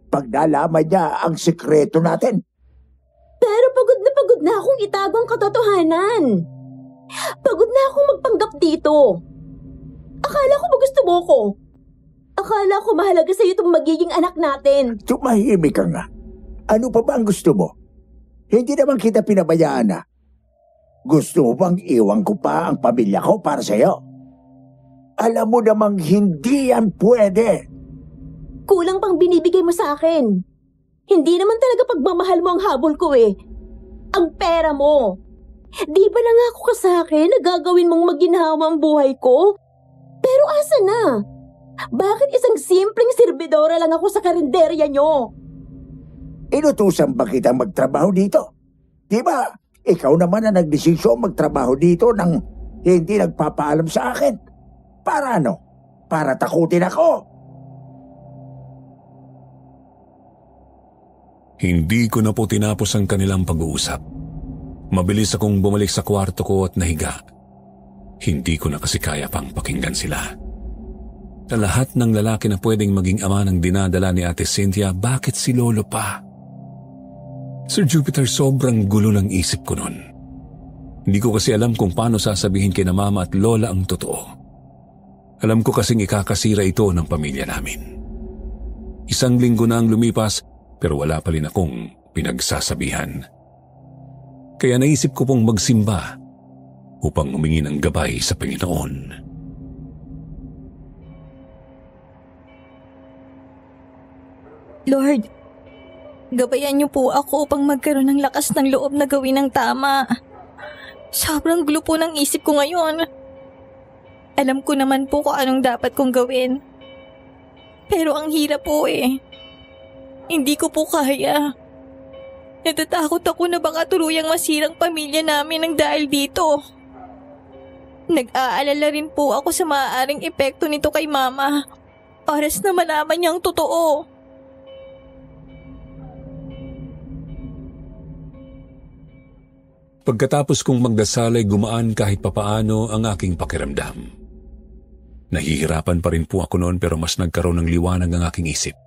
pag nalaman niya ang sikreto natin. Pero pagod na akong itago ang katotohanan. Pagod na akong magpanggap dito. Akala ko ba gusto mo ko? Akala ko mahalaga sa'yo itong magiging anak natin. Tumahimik ka nga. Ano pa ba ang gusto mo? Hindi naman kita pinabayaan na. Gusto mo bang iwan ko pa ang pamilya ko para sa'yo? Alam mo namang hindi yan pwede. Kulang pang binibigay mo sa akin. Hindi naman talaga pagmamahal mo ang habol ko eh. Ang pera mo. Di ba nangako ka sa akin na gagawin mong maginhawa ang buhay ko? Pero asa na? Bakit isang simpleng serbidora lang ako sa karinderya nyo? Inutusan ba kitang magtrabaho dito? Di ba, ikaw naman na nagdesisyon magtrabaho dito nang hindi nagpapaalam sa akin. Para ano? Para takutin ako? Hindi ko na po tinapos ang kanilang pag-uusap. Mabilis akong bumalik sa kwarto ko at nahiga. Hindi ko na kasi kaya pang pakinggan sila. Sa lahat ng lalaki na pwedeng maging ama ng dinadala ni Ate Cynthia, bakit si Lolo pa? Sir Jupiter, sobrang gulo ng isip ko nun. Hindi ko kasi alam kung paano sasabihin kina Mama at Lola ang totoo. Alam ko kasing ikakasira ito ng pamilya namin. 1 linggo na ang lumipas pero wala pa rin akong pinagsasabihan. Kaya naisip ko pong magsimba upang humingi ng gabay sa Panginoon. Lord, gabayan niyo po ako upang magkaroon ng lakas ng loob na gawin ang tama. Sobrang gulo po ng isip ko ngayon. Alam ko naman po kung anong dapat kong gawin. Pero ang hirap po eh. Hindi ko po kaya. Natatakot ako na baka tuluyang masirang pamilya namin ng dahil dito. Nag-aalala rin po ako sa maaaring epekto nito kay Mama. Oras na malaman niya ang totoo. Pagkatapos kong magdasal ay gumaan kahit papaano ang aking pakiramdam. Nahihirapan pa rin po ako noon pero mas nagkaroon ng liwanag ang aking isip.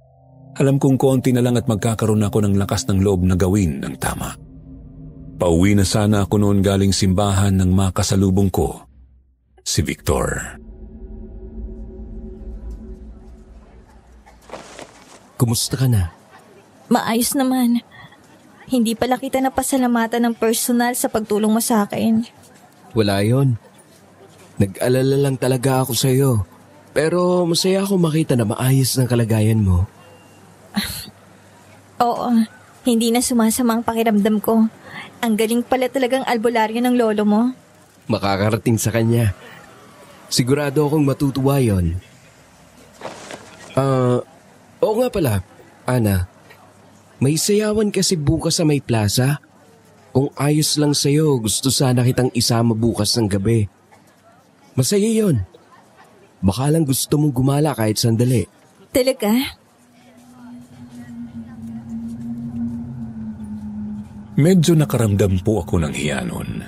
Alam kong konti na lang at magkakaroon ako ng lakas ng loob na gawin ng tama. Pauwi na sana ako noon galing simbahan nang makasalubong ko si Victor. Kumusta ka na? Maayos naman. Hindi pala kita napasalamatan ng personal sa pagtulong mo sa akin. Wala yon. Nag-alala lang talaga ako sa iyo. Pero masaya ako makita na maayos ng kalagayan mo. Oo, hindi na sumasama ang pakiramdam ko. Ang galing pala talagang albularyo ng lolo mo. Makakarating sa kanya. Sigurado akong matutuwa yon. Oo nga pala, Ana. May sayawan kasi bukas sa may plaza. Kung ayos lang sa'yo, gusto sana kitang isama bukas ng gabi. Masaya yon. Baka lang gusto mong gumala kahit sandali. Talaga? Medyo nakaramdam po ako ng hiya noon.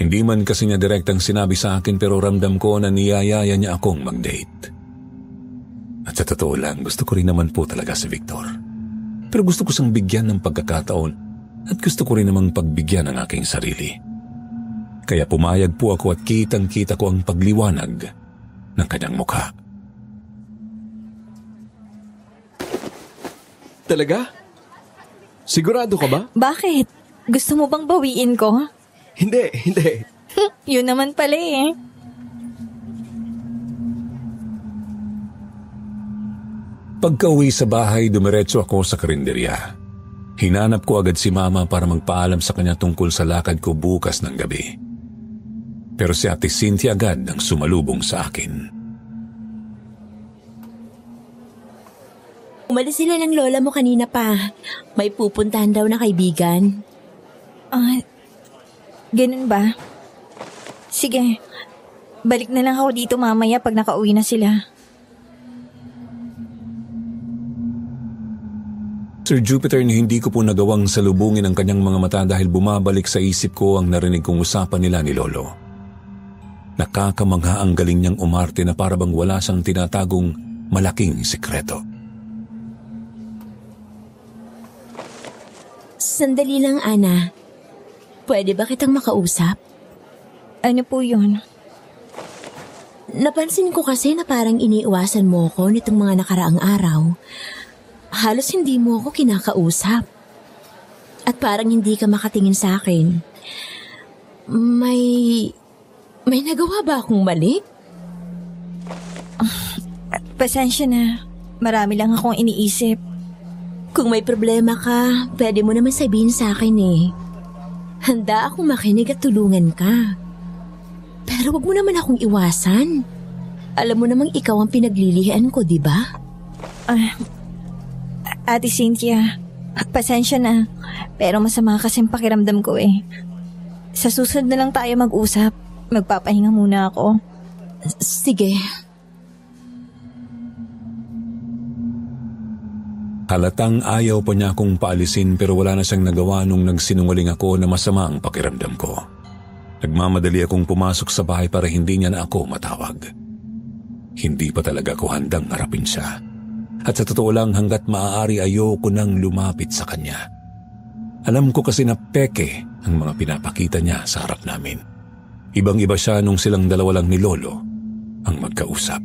Hindi man kasi niya direktang sinabi sa akin pero ramdam ko na niyayaya niya akong mag-date. At sa totoo lang, gusto ko rin naman po talaga si Victor. Pero gusto ko siyang bigyan ng pagkakataon at gusto ko rin namang pagbigyan ng aking sarili. Kaya pumayag po ako at kitang-kita ko ang pagliwanag ng kanyang mukha. Talaga? Sigurado ka ba? Bakit? Gusto mo bang bawiin ko? Hindi. Yun naman pala eh. Pagka-uwi sa bahay, dumiretso ako sa karinderya. Hinanap ko agad si Mama para magpaalam sa kanya tungkol sa lakad ko bukas ng gabi. Pero si Ate Cynthia agad ang sumalubong sa akin. Umalis sila ng lola mo kanina pa. May pupuntahan daw na kaibigan. Ganun ba? Sige, balik na lang ako dito mamaya pag nakauwi na sila. Sir Jupiter, hindi ko po nagawang salubungin ang kanyang mga mata dahil bumabalik sa isip ko ang narinig kong usapan nila ni Lolo. Nakakamangha ang galing niyang umarte na para bang wala siyang tinatagong malaking sikreto. Sandali lang, Ana. Pwede ba kitang makausap? Ano po yun? Napansin ko kasi na parang iniiwasan mo ko nitong mga nakaraang araw. Halos hindi mo ako kinakausap. At parang hindi ka makatingin sa akin. May nagawa ba akong mali? Pasensya na. Marami lang akong iniisip. Kung may problema ka, pwede mo naman sabihin sa akin eh. Handa akong makinig at tulungan ka. Pero wag mo naman akong iwasan. Alam mo namang ikaw ang pinaglilihan ko, di ba? Ate Cynthia, pasensya na. Pero masama kasing pakiramdam ko eh. Sa susunod na lang tayo mag-usap. Magpapahinga muna ako. Sige. Halatang ayaw pa niya akong paalisin pero wala na siyang nagawa nung nagsinungaling ako na masama ang pakiramdam ko. Nagmamadali akong pumasok sa bahay para hindi niya na ako matawag. Hindi pa talaga ako handang harapin siya. At sa totoo lang hanggat maaari ayoko nang lumapit sa kanya. Alam ko kasi na peke ang mga pinapakita niya sa harap namin. Ibang-iba siya nung silang dalawa lang ni Lolo ang magkausap.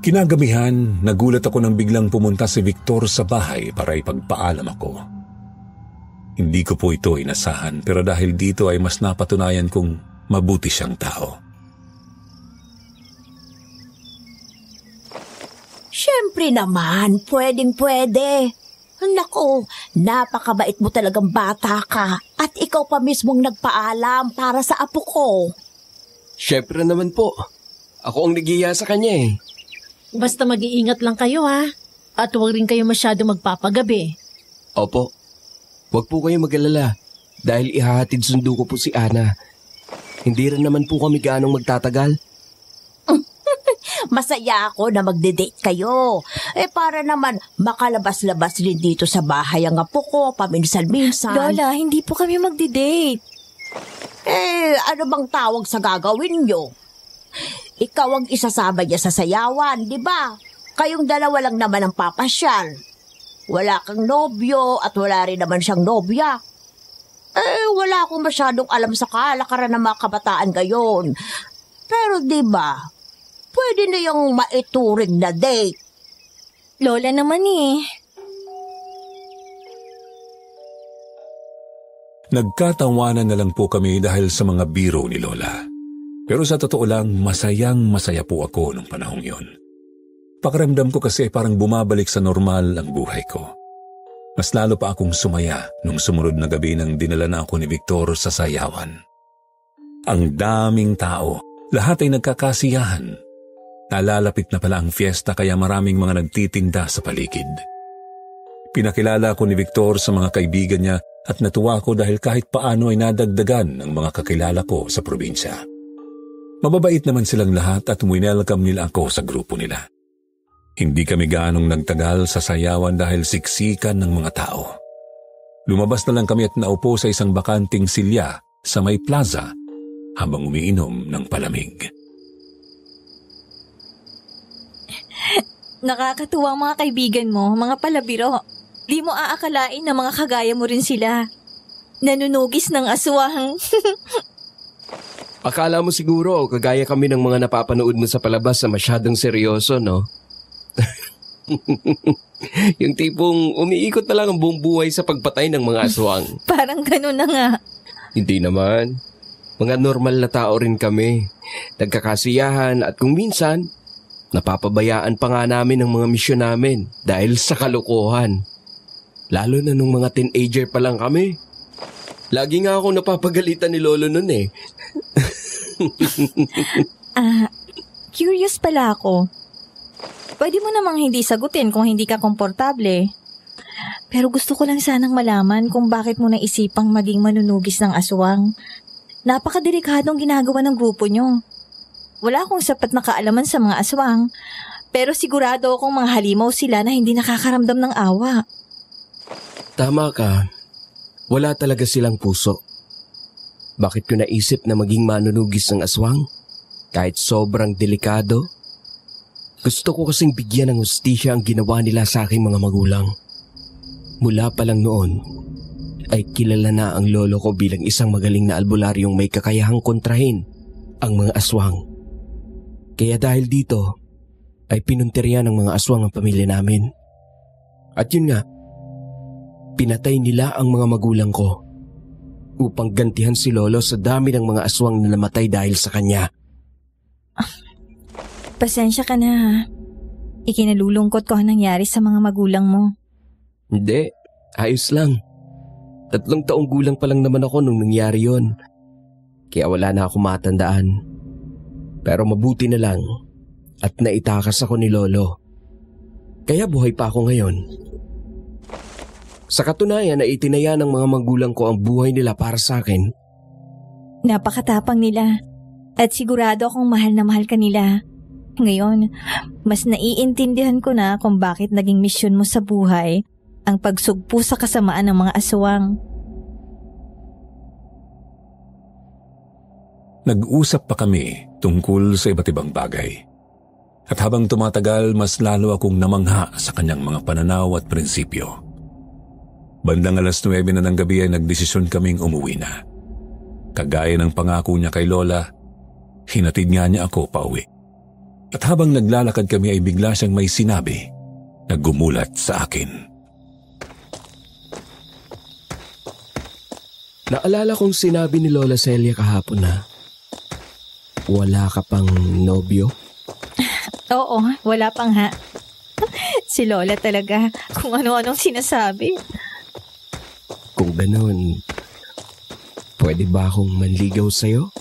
Kinagabihan, nagulat ako nang biglang pumunta si Victor sa bahay para ipagpaalam ako. Hindi ko po ito inasahan pero dahil dito ay mas napatunayan kong mabuti siyang tao. Siyempre naman, pwedeng-pwede. Naku, napakabait mo talagang bata ka at ikaw pa mismong nagpaalam para sa apo ko. Siyempre naman po. Ako ang nagiya sa kanya eh. Basta mag-iingat lang kayo ha. At huwag rin kayo masyado magpapagabi. Opo. Huwag po kayo mag-alala dahil ihahatid sundo ko po si Ana. Hindi rin naman po kami gaanong magtatagal. Masaya ako na magde-date kayo. Para naman makalabas-labas rin dito sa bahay ang apo ko, paminsan-minsan. Lola, hindi po kami magde-date. Ano bang tawag sa gagawin nyo? Ikaw ang isasama niya sa sayawan, di ba? Kayong dalawa lang naman ang papasyal. Wala kang nobyo at wala rin naman siyang nobya. Wala akong masyadong alam sa kalakaran ng mga kabataan ngayon. Pero di ba, pwede na yung maituring na date. Lola naman eh. Nagkatawanan na lang po kami dahil sa mga biro ni Lola. Pero sa totoo lang, masayang-masaya po ako nung panahong yun. Pakiramdam ko kasi parang bumabalik sa normal ang buhay ko. Mas lalo pa akong sumaya nung sumunod na gabi nang dinala na ako ni Victor sa sayawan. Ang daming tao, lahat ay nagkakasiyahan. Nalalapit na pala ang fiesta kaya maraming mga nagtitinda sa paligid. Pinakilala ko ni Victor sa mga kaibigan niya at natuwa ko dahil kahit paano ay nadagdagan ng mga kakilala ko sa probinsya. Mababait naman silang lahat at winelcome nila ako sa grupo nila. Hindi kami gaanong nagtagal sa sayawan dahil siksikan ng mga tao. Lumabas na lang kami at naupo sa isang bakanting silya sa may plaza habang umiinom ng palamig. Nakakatuwa mga kaibigan mo, mga palabiro. Di mo aakalain na mga kagaya mo rin sila. Nanunugis ng aswang. Akala mo siguro kagaya kami ng mga napapanood mo sa palabas na masyadong seryoso, no? Yung tipong umiikot na lang ang buong buhay sa pagpatay ng mga aswang. Parang gano'n na nga. Hindi naman. Mga normal na tao rin kami. Nagkakasiyahan at kung minsan, napapabayaan pa nga namin ang mga misyon namin dahil sa kalokohan. Lalo na nung mga teenager pa lang kami. Lagi nga ako napapagalitan ni Lolo nun eh. Curious pala ako. Pwede mo namang hindi sagutin kung hindi ka komportable. Pero gusto ko lang sanang malaman kung bakit mo naisipang maging manunugis ng aswang. Napakadelikadong ginagawa ng grupo nyo. Wala akong sapat na kaalaman sa mga aswang, pero sigurado akong mga halimaw sila na hindi nakakaramdam ng awa. Tama ka. Wala talaga silang puso. Bakit ko naisip na maging manunugis ng aswang? Kahit sobrang delikado? Gusto ko kasing bigyan ng hustisya ang ginawa nila sa aking mga magulang. Mula pa lang noon, ay kilala na ang lolo ko bilang isang magaling na albularyong may kakayahang kontrahin ang mga aswang. Kaya dahil dito, ay pinuntirya ng mga aswang ang pamilya namin. At yun nga, pinatay nila ang mga magulang ko upang gantihan si lolo sa dami ng mga aswang na namatay dahil sa kanya. Pasensya ka na ha. Ikinalulungkot ko ang nangyari sa mga magulang mo. Hindi, ayos lang. 3 taong gulang pa lang naman ako nung nangyari yon. Kaya wala na ako matandaan. Pero mabuti na lang at naitakas ako ni lolo. Kaya buhay pa ako ngayon. Sa katunayan na itinaya ng mga magulang ko ang buhay nila para sa akin. Napakatapang nila at sigurado akong mahal na mahal ka nila. Ngayon, mas naiintindihan ko na kung bakit naging misyon mo sa buhay ang pagsugpo sa kasamaan ng mga aswang. Nag-usap pa kami tungkol sa iba't ibang bagay. At habang tumatagal, mas lalo akong namangha sa kanyang mga pananaw at prinsipyo. Bandang 9:00 na ng gabi ay nagdesisyon kaming umuwi na. Kagaya ng pangako niya kay Lola, hinatid nga niya ako pauwi. At habang naglalakad kami ay bigla siyang may sinabi na gumulat sa akin. Naalala kong sinabi ni Lola Celia kahapon na wala ka pang nobyo? Oo, wala pang ha. Si Lola talaga, kung ano-anong sinasabi. Kung ganun, pwede ba akong manligaw sa'yo?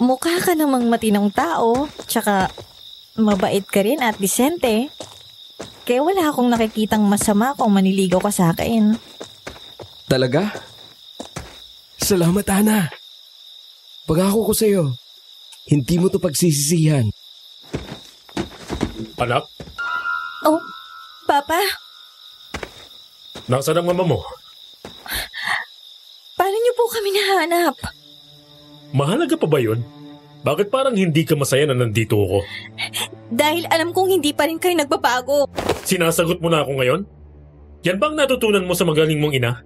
Mukha ka namang matinong tao, tsaka mabait ka rin at disente. Kaya wala akong nakikitang masama kung maniligaw ka sa akin. Talaga? Salamat, Ana. Pangako ko sa'yo, hindi mo to pagsisisihan. Anak? Oh, Papa? Nasaan ang mama mo? Paano niyo po kami nahanap? Mahalaga pa ba yun? Bakit parang hindi ka masaya na nandito ako? Dahil alam kong hindi pa rin kayo nagbabago. Sinasagot mo na ako ngayon? Yan bang natutunan mo sa magaling mong ina?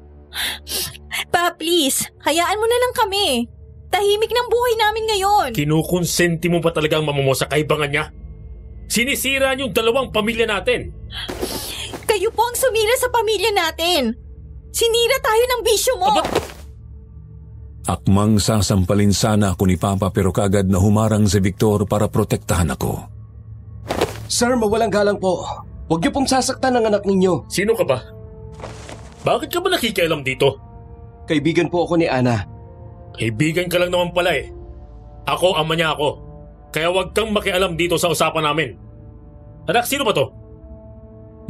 Pa, please, hayaan mo na lang kami. Tahimik ng buhay namin ngayon. Kinukonsenti mo pa talaga ang mama mo sa kaibangan niya? Sinisira niyong 2 pamilya natin. Kayo po ang sumira sa pamilya natin. Sinira tayo ng bisyo mo. Aba! Akmang sasampalin sana ako ni Papa pero kagad na humarang si Victor para protektahan ako. Sir, mawalang galang po. Huwag niyo pong sasaktan ang anak ninyo. Sino ka ba? Bakit ka ba nakikialam dito? Kaibigan po ako ni Ana. Kaibigan ka lang naman pala eh. Ako, ama niya ako. Kaya huwag kang makialam dito sa usapan namin. Anak, sino ba to?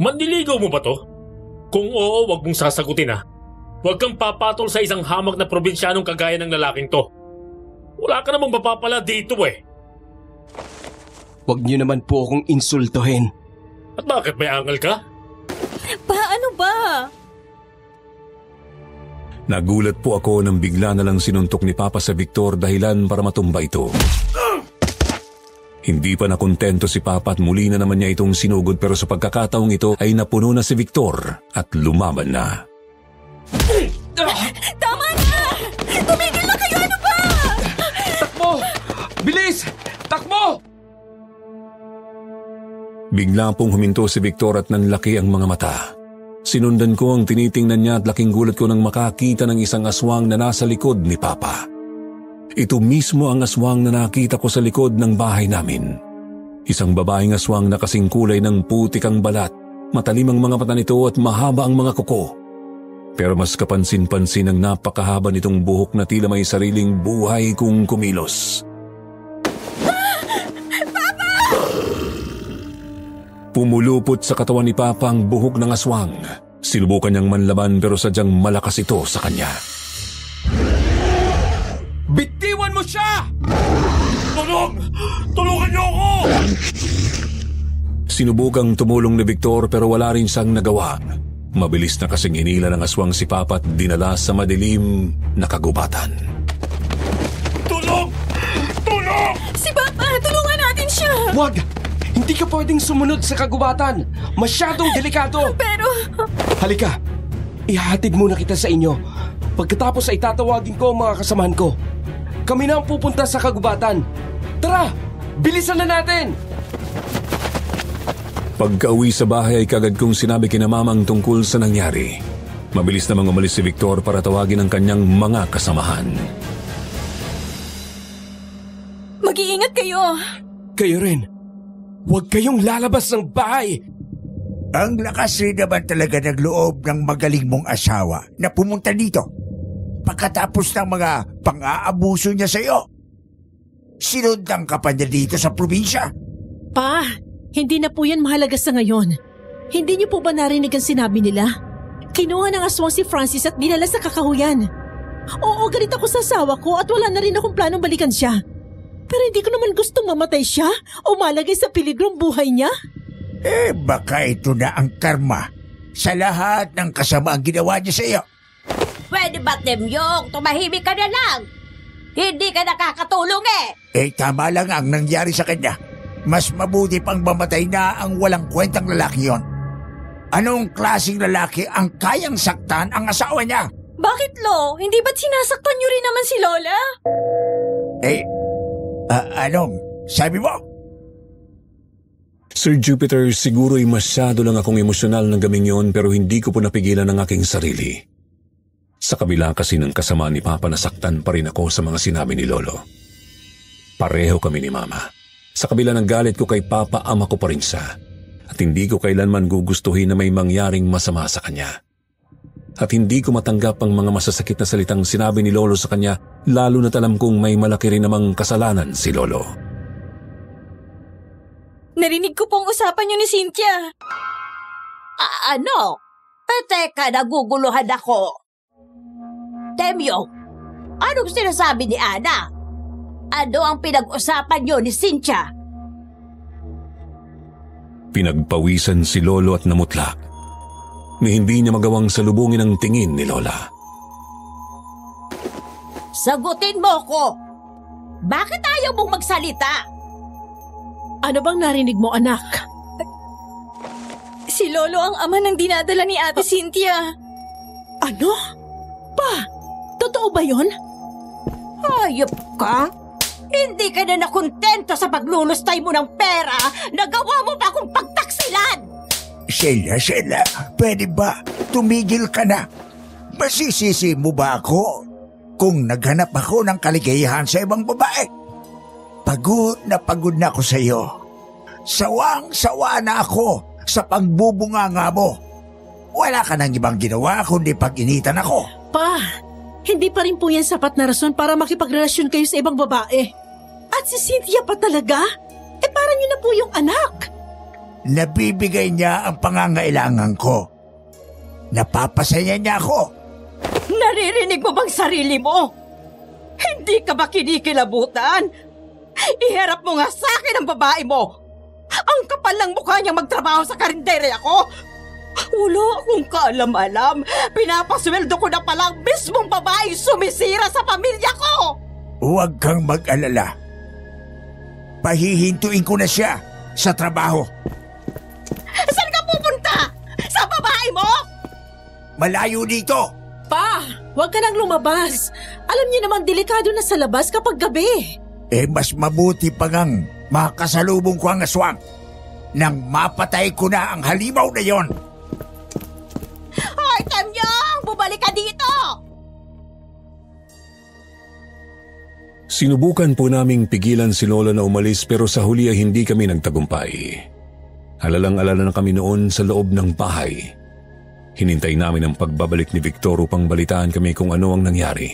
Manliligaw mo ba to? Kung oo, huwag mong sasagutin ha. Huwag kang papatol sa isang hamak na probinsyanong kagaya ng lalaking to. Wala ka namang mapapala dito eh. Huwag niyo naman po akong insultuhin. At bakit may angal ka? Paano ba? Nagulat po ako nang bigla na lang sinuntok ni Papa sa Victor dahilan para matumba ito. Hindi pa nakontento si Papa at muli na naman niya itong sinugod pero sa pagkakataong ito ay napuno na si Victor at lumaban na. Tama na! Tumigil na kayo! Ano ba? Takbo! Bilis! Takbo! Bigla pong huminto si Victor at nanlaki ang mga mata. Sinundan ko ang tinitingnan niya at laking gulat ko nang makakita ng isang aswang na nasa likod ni Papa. Ito mismo ang aswang na nakita ko sa likod ng bahay namin. Isang babaeng aswang na kasing kulay ng putik ang balat, matalim ang mga mata nito at mahaba ang mga kuko. Pero mas kapansin-pansin ang napakahaba nitong buhok na tila may sariling buhay kung kumilos. Pumulupot sa katawan ni Papa ang buhok ng aswang. Sinubukan niyang manlaban pero sadyang malakas ito sa kanya. Bitiwan mo siya! Tulong! Tulungan niyo ako! Sinubukang tumulong ni Victor pero wala rin siyang nagawa. Mabilis na kasing hinila ng aswang si Papa at dinala sa madilim na kagubatan. Tulong! Tulong! Si Papa, tulungan natin siya! Wag! Hindi ka pwedeng sumunod sa kagubatan. Masyadong delikado. Pero... Halika, ihahatid muna kita sa inyo. Pagkatapos ay tatawagin ko ang mga kasamahan ko. Kami na ang pupunta sa kagubatan. Tara, bilisan na natin! Pagka-uwi sa bahay ay kagad kong sinabi kina Mama ang tungkol sa nangyari. Mabilis namang umalis si Victor para tawagin ang kanyang mga kasamahan. Mag-iingat kayo! Kayo rin. Huwag kayong lalabas ng bahay. Ang lakas rin naman talaga ng loob ng magaling mong asawa na pumunta dito. Pagkatapos ng mga pang-aabuso niya sa iyo. Sinundan ka pa niya dito sa probinsya. Pa, hindi na po yan mahalaga sa ngayon. Hindi niyo po ba narinig ang sinabi nila? Kinuha ng aswang si Francis at dinala sa kakahuyan. Oo, galit ako sa asawa ko at wala na rin akong planong balikan siya. Pero hindi ko naman gustong mamatay siya o malagay sa peligrong buhay niya. Baka ito na ang karma sa lahat ng kasamaang ginawa niya sa iyo. Pwede ba, Temyong? Tumahimik ka na lang. Hindi ka nakakatulong Tama lang ang nangyari sa kanya. Mas mabuti pang mamatay na ang walang kwentang lalaki yon. Anong klaseng lalaki ang kayang saktan ang asawa niya? Bakit, Lo? Hindi ba't sinasaktan niyo rin naman si Lola? Anong sabi mo? Sir Jupiter, siguro'y masyado lang akong emosyonal ng gaming yon pero hindi ko po napigilan ang aking sarili. Sa kabila kasi ng kasama ni Papa, nasaktan pa rin ako sa mga sinabi ni Lolo. Pareho kami ni Mama. Sa kabila ng galit ko kay Papa, ama ko pa rin siya. At hindi ko kailanman gugustuhin na may mangyaring masama sa kanya. At hindi ko matanggap ang mga masasakit na salitang sinabi ni Lolo sa kanya, lalo na't alam kong may malaki rin namang kasalanan si Lolo. Narinig ko pong usapan niyo ni Cynthia. Ano? Teka, naguguluhan ako. Temyo, anong sinasabi ni Ana? Ano ang pinag-usapan niyo ni Cynthia? Pinagpawisan si Lolo at namutla. Ni hindi niya magawang salubungin ang tingin ni Lola. Sagutin mo ko. Bakit ayaw mong magsalita? Ano bang narinig mo, anak? Si Lolo ang ama ng dinadala ni Ate Cynthia. Ano? Pa, totoo ba yun? Hayop ka? Hindi ka na nakontento sa paglulustay mo ng pera. Nagawa mo pa akong pagtaksilan. Sheila, pwede ba tumigil ka na? Masisisi mo ba ako kung naghanap ako ng kaligayahan sa ibang babae? Pagod na ako sa iyo. Sawang-sawa na ako sa pagbubunganga mo. Wala ka nang ibang ginawa kundi pag-initan ako. Pa, hindi pa rin po yan sapat na rason para makipagrelasyon kayo sa ibang babae. At si Cynthia pa talaga? Parang yun na po yung anak. Nabibigay niya ang pangangailangan ko. Napapasaya niya ako. Naririnig mo bang sarili mo? Hindi ka ba kinikilabutan? Iharap mo nga sa akin ang babae mo. Ang kapal ng mukha niyang magtrabaho sa karinderya ko. Wala akong kaalam-alam. Pinapasweldo ko na palang mismong babae sumisira sa pamilya ko. Huwag kang mag-alala. Pahihintuin ko na siya sa trabaho. Saan ka pupunta? Sa babae mo? Malayo dito. Pa, huwag ka nang lumabas. Alam niyo namang delikado na sa labas kapag gabi. Mas mabuti pa ngang makasalubong ko ang aswang nang mapatay ko na ang halimaw na yon. Hoy, Temyong! Bumalik ka dito! Sinubukan po naming pigilan si Lola na umalis pero sa huli ay hindi kami nagtagumpay. Alalang-alala na kami noon sa loob ng bahay. Hinintay namin ang pagbabalik ni Victor upang balitaan kami kung ano ang nangyari.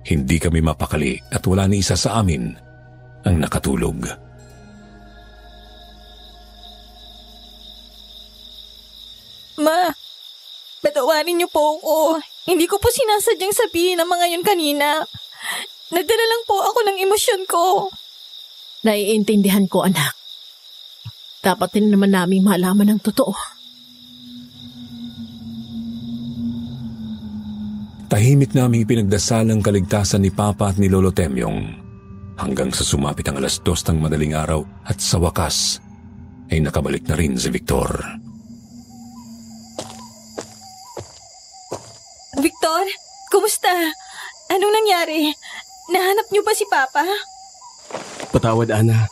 Hindi kami mapakali at wala ni isa sa amin ang nakatulog. Ma, patawarin niyo po ako. Hindi ko po sinasadyang sabihin ang mga yun kanina. Nagdala lang po ako ng emosyon ko. Naiintindihan ko, anak. Dapat din naman namin malaman ang totoo. Tahimik naming ipinagdasal ang kaligtasan ni Papa at ni Lolo Temyong hanggang sa sumapit ang 2:00 ng madaling araw at sa wakas ay nakabalik na rin si Victor. Victor, kumusta? Anong nangyari? Nahanap niyo ba si Papa? Patawad, Ana.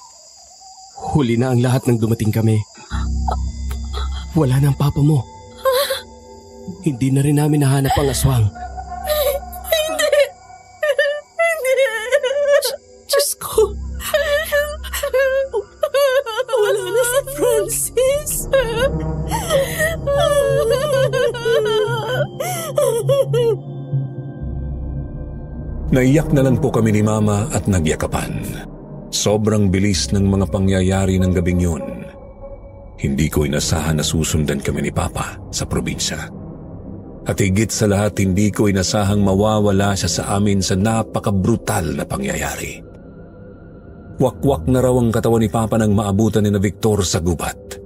Huli na ang lahat nang dumating kami. Wala na ang papa mo. Hindi na rin namin nahanap ang aswang. Diyos ko. Wala na si Francis. Naiyak na lang po kami ni Mama at nagyakapan. Sobrang bilis ng mga pangyayari ng gabing yun. Hindi ko inasahan na susundan kami ni Papa sa probinsya. At higit sa lahat, hindi ko inasahang mawawala siya sa amin sa napakabrutal na pangyayari. Wakwak na raw ang katawan ni Papa nang maabutan ni na Victor sa gubat.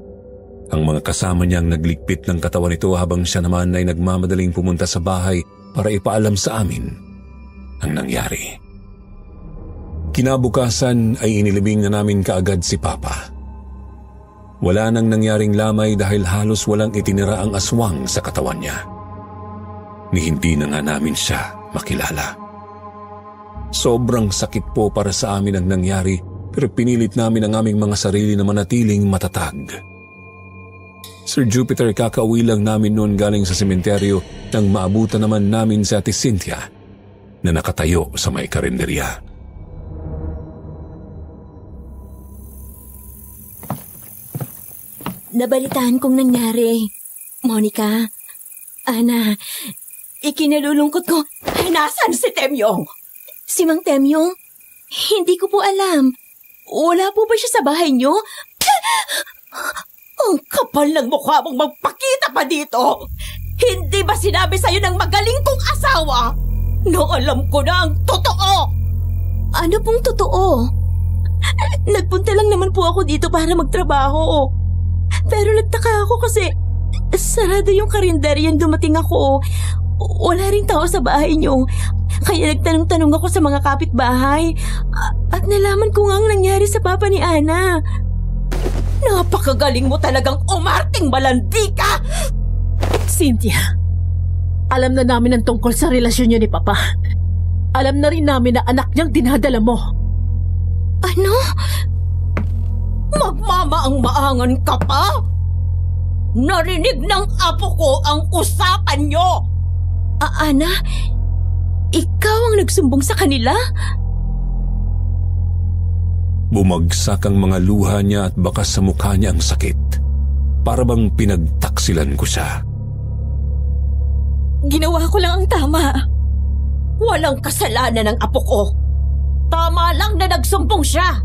Ang mga kasama niyang nagligpit ng katawan nito habang siya naman ay nagmamadaling pumunta sa bahay para ipaalam sa amin ang nangyari. Kinabukasan ay inilibing na namin kaagad si Papa. Wala nang nangyaring lamay dahil halos walang itinira ang aswang sa katawan niya. Ni hindi na nga namin siya makilala. Sobrang sakit po para sa amin ang nangyari, pero pinilit namin ang aming mga sarili na manatiling matatag. Sir Jupiter, kakauwi lang namin noon galing sa sementeryo nang maabutan naman namin si Ate Cynthia na nakatayo sa may karinderya. Nabalitaan kong nangyari. Monica, Ana, ikinalulungkot ko. Ay, nasan si Temyong? Si Mang Temyong? Hindi ko po alam. Wala po ba siya sa bahay niyo? Ang kapal ng mukha mong magpakita pa dito. Hindi ba sinabi sa'yo ng magaling kong asawa? No, alam ko na ang totoo. Ano pong totoo? Nagpunta lang naman po ako dito para magtrabaho. Pero nagtaka ako kasi sarado yung karinderyan dumating ako. Wala ring tao sa bahay niyo. Kaya nagtanong-tanong ako sa mga kapitbahay. At nalaman ko nga ang nangyari sa papa ni Ana. Napakagaling mo talagang umarting malandi ka! Cynthia, alam na namin ang tungkol sa relasyon niyo ni Papa. Alam na rin namin na anak niyang dinadala mo. Ano? Magmamaang-maangan ka pa? Narinig ng apo ko ang usapan niyo! Ana, ikaw ang nagsumbong sa kanila? Bumagsak ang mga luha niya at bakas sa mukha niya ang sakit. Para bang pinagtaksilan ko siya. Ginawa ko lang ang tama. Walang kasalanan ng apo ko. Tama lang na nagsumbong siya.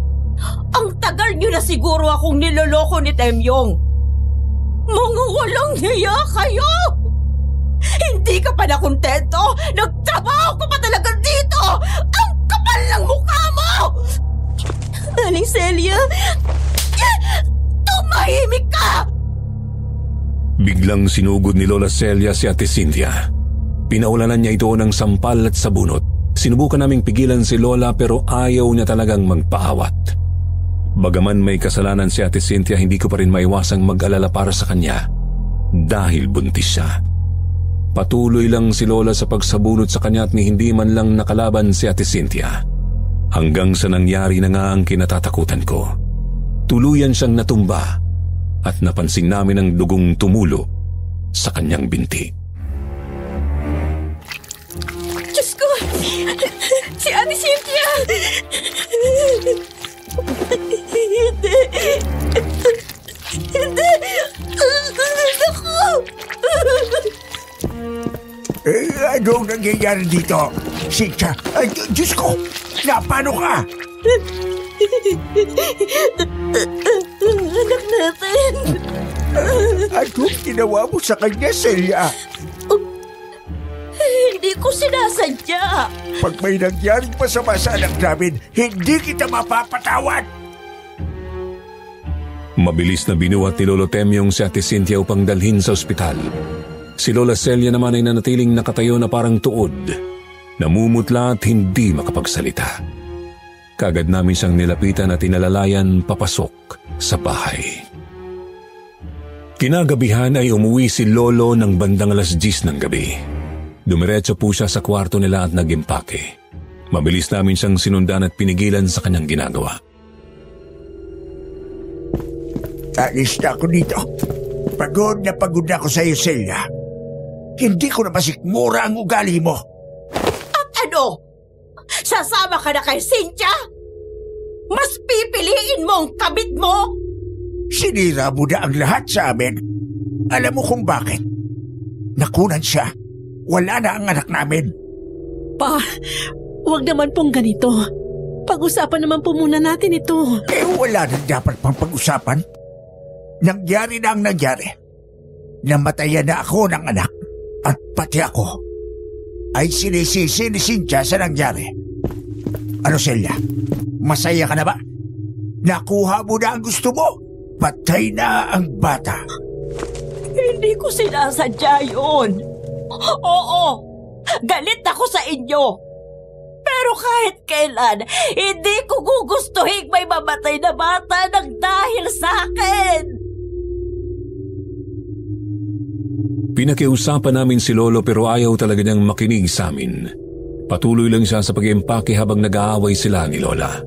Ang tagal niyo na siguro akong niloloko ni Temyong. Mga walang hiya kayo! Hindi ka pa nakontento? Nagtrabaho ko pa talaga dito! Ang kapal ng mukha mo! Aling Celia! Tumahimik ka! Biglang sinugod ni Lola Celia si Ate Cynthia. Pinaulanan niya ito ng sampal at sabunot. Sinubukan naming pigilan si Lola pero ayaw niya talagang magpaawat. Bagaman may kasalanan si Ate Cynthia, hindi ko pa rin maiwasang mag-alala para sa kanya dahil buntis siya. Patuloy lang si Lola sa pagsabunot sa kanya at ni hindi man lang nakalaban si Ate Cynthia. Hanggang sa nangyari na nga ang kinatatakutan ko. Tuluyan siyang natumba at napansin namin ang dugong tumulo sa kanyang binti. Diyos ko! Si Ate Cynthia! Hindi! Ako! nangyayari dito? Cynthia, ay, Diyos ko, paano ka? Anak natin. Anong ginawa mo sa kanya, Celia? Hindi ko sinasadya. Pag may nangyaring masama sa anak namin, hindi kita mapapatawad. Mabilis na binuhat ni Lolo Temyong si Ate Cynthia upang dalhin sa ospital. Si Lola Celia naman ay nanatiling nakatayo na parang tuod, namumutla at hindi makapagsalita. Kaagad namin siyang nilapitan at inalalayan papasok sa bahay. Kinagabihan ay umuwi si Lolo ng bandang 10:00 ng gabi. Dumiretso po siya sa kwarto nila at nag-impake. Mabilis namin siyang sinundan at pinigilan sa kanyang ginagawa. Alis na ako dito. Pagod na ako sa iyo, Celia. Hindi ko na masikmura ang ugali mo. At ano? Sasama ka na kay Cynthia? Mas pipiliin mo ang kabit mo? Sinira mo na ang lahat sa amin. Alam mo kung bakit? Nakunan siya. Wala na ang anak namin. Pa, huwag naman pong ganito. Pag-usapan naman po muna natin ito. Wala na dapat pang pag-usapan. Nangyari na ang nangyari. Namatayan na ako ng anak at pati ako ay sinisisi ni Cynthia sa nangyari. Ano, Celia? Masaya ka na ba? Nakuha mo na ang gusto mo? Patay na ang bata. Hindi ko sinasadya yun. Oo, galit ako sa inyo. Pero kahit kailan, hindi ko gugustuhin may mamatay na bata ng dahil sa akin. Pinakiusapan namin si Lolo pero ayaw talaga niyang makinig sa amin. Patuloy lang siya sa pag-iimpake habang nag-aaway sila ni Lola.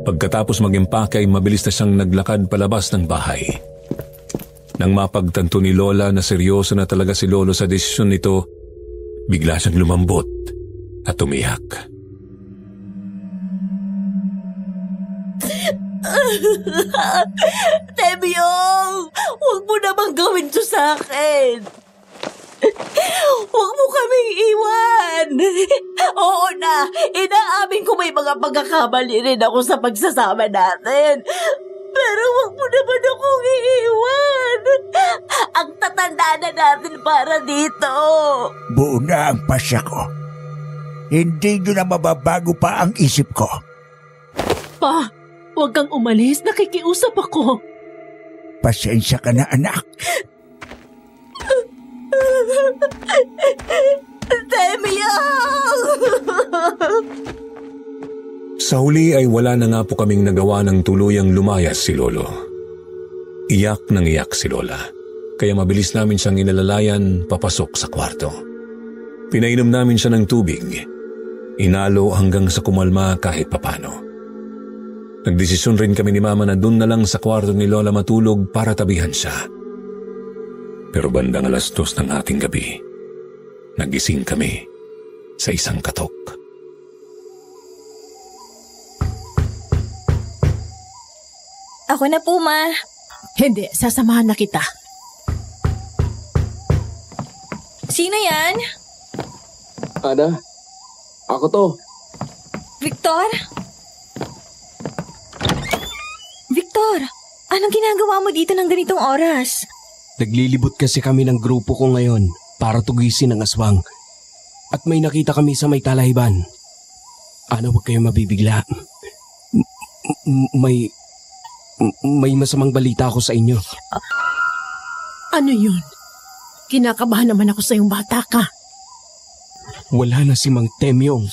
Pagkatapos mag-impake ay mabilis na siyang naglakad palabas ng bahay. Nang mapagtanto ni Lola na seryoso na talaga si Lolo sa desisyon nito, bigla siyang lumambot at umiyak. Temyong, huwag mo namang gawin to sa akin. Huwag mo kaming iwan. Oo na, inaamin ko may mga pagkakamali rin ako sa pagsasama natin. Pero huwag mo naman akong iiwan. Ang tatanda na natin para dito. Buo na ang pasya ko. Hindi nyo na mababago pa ang isip ko. Pa, huwag kang umalis. Nakikiusap ako. Pasensya ka na, anak. Temyong! Sa huli ay wala na nga po kaming nagawa ng tuluyang lumayas si Lolo. Iyak nang iyak si Lola, kaya mabilis namin siyang inalalayan papasok sa kwarto. Pinainom namin siya ng tubig, inalo hanggang sa kumalma kahit papano. Nagdesisyon rin kami ni Mama na doon na lang sa kwarto ni Lola matulog para tabihan siya. Pero bandang 2:00 ng ating gabi, nagising kami sa isang katok. Ako na po, Ma. Hindi, sasamahan na kita. Sino yan? Ana, ako to. Victor? Victor, anong ginagawa mo dito ng ganitong oras? Naglilibot kasi kami ng grupo ko ngayon para tugisin ang aswang. At may nakita kami sa may talahiban. Ana, huwag kayo mabibigla. May masamang balita ako sa inyo. Ano yun? Kinakabahan naman ako sa iyong bata ka. Wala na si Mang Temyong.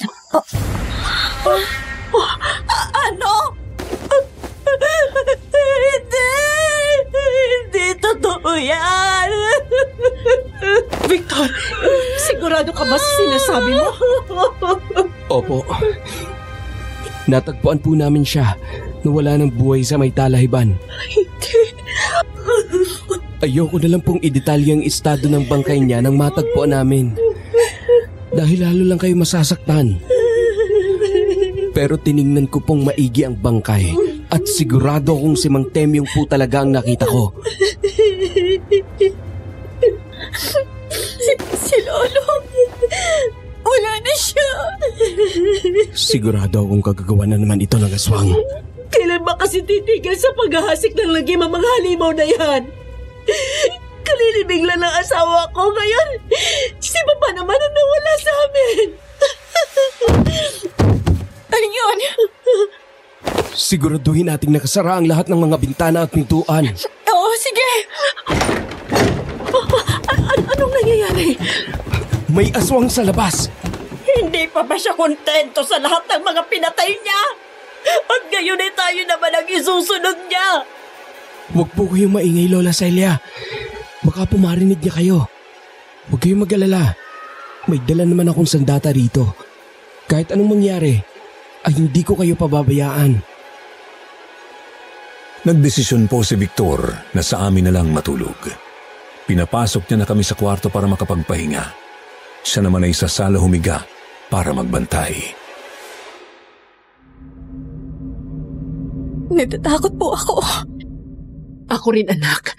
Ano? Hindi totoo yan. Victor, sigurado ka ba sa sinasabi mo? Opo. Natagpuan po namin siya na wala ng buhay sa may talahiban. Hindi. Ayoko na lang pong idetalye ang estado ng bangkay niya nang matagpuan namin. Dahil lalo lang kayo masasaktan. Pero tiningnan ko pong maigi ang bangkay at sigurado kung si Mang Temyong po talaga ang nakita ko. Si Lolo. siya. Sigurado akong kagagawa na naman ito ng aswang. Kailan ba kasi titigil sa paghahasik ng lagim ang mga halimaw na yan? Kalilibing lang ng asawa ko ngayon. Si Papa naman ang nawala sa amin. Ano yun? Siguraduhin nating nakasara ang lahat ng mga bintana at pintuan. Oo, sige. Anong nangyayari? May aswang sa labas. Hindi pa ba siya kontento sa lahat ng mga pinatay niya? At ngayon ay tayo naman ang isusunod niya. Huwag po kayong maingay, Lola Celia. Baka pumarinig niya kayo. Huwag kayong mag-alala. May dala naman akong sandata rito. Kahit anong mangyari, ay hindi ko kayo pababayaan. Nagdesisyon po si Victor na sa amin na lang matulog. Pinapasok niya na kami sa kwarto para makapagpahinga. Siya naman ay sasala humiga para magbantay. Natatakot po ako. Ako rin, anak.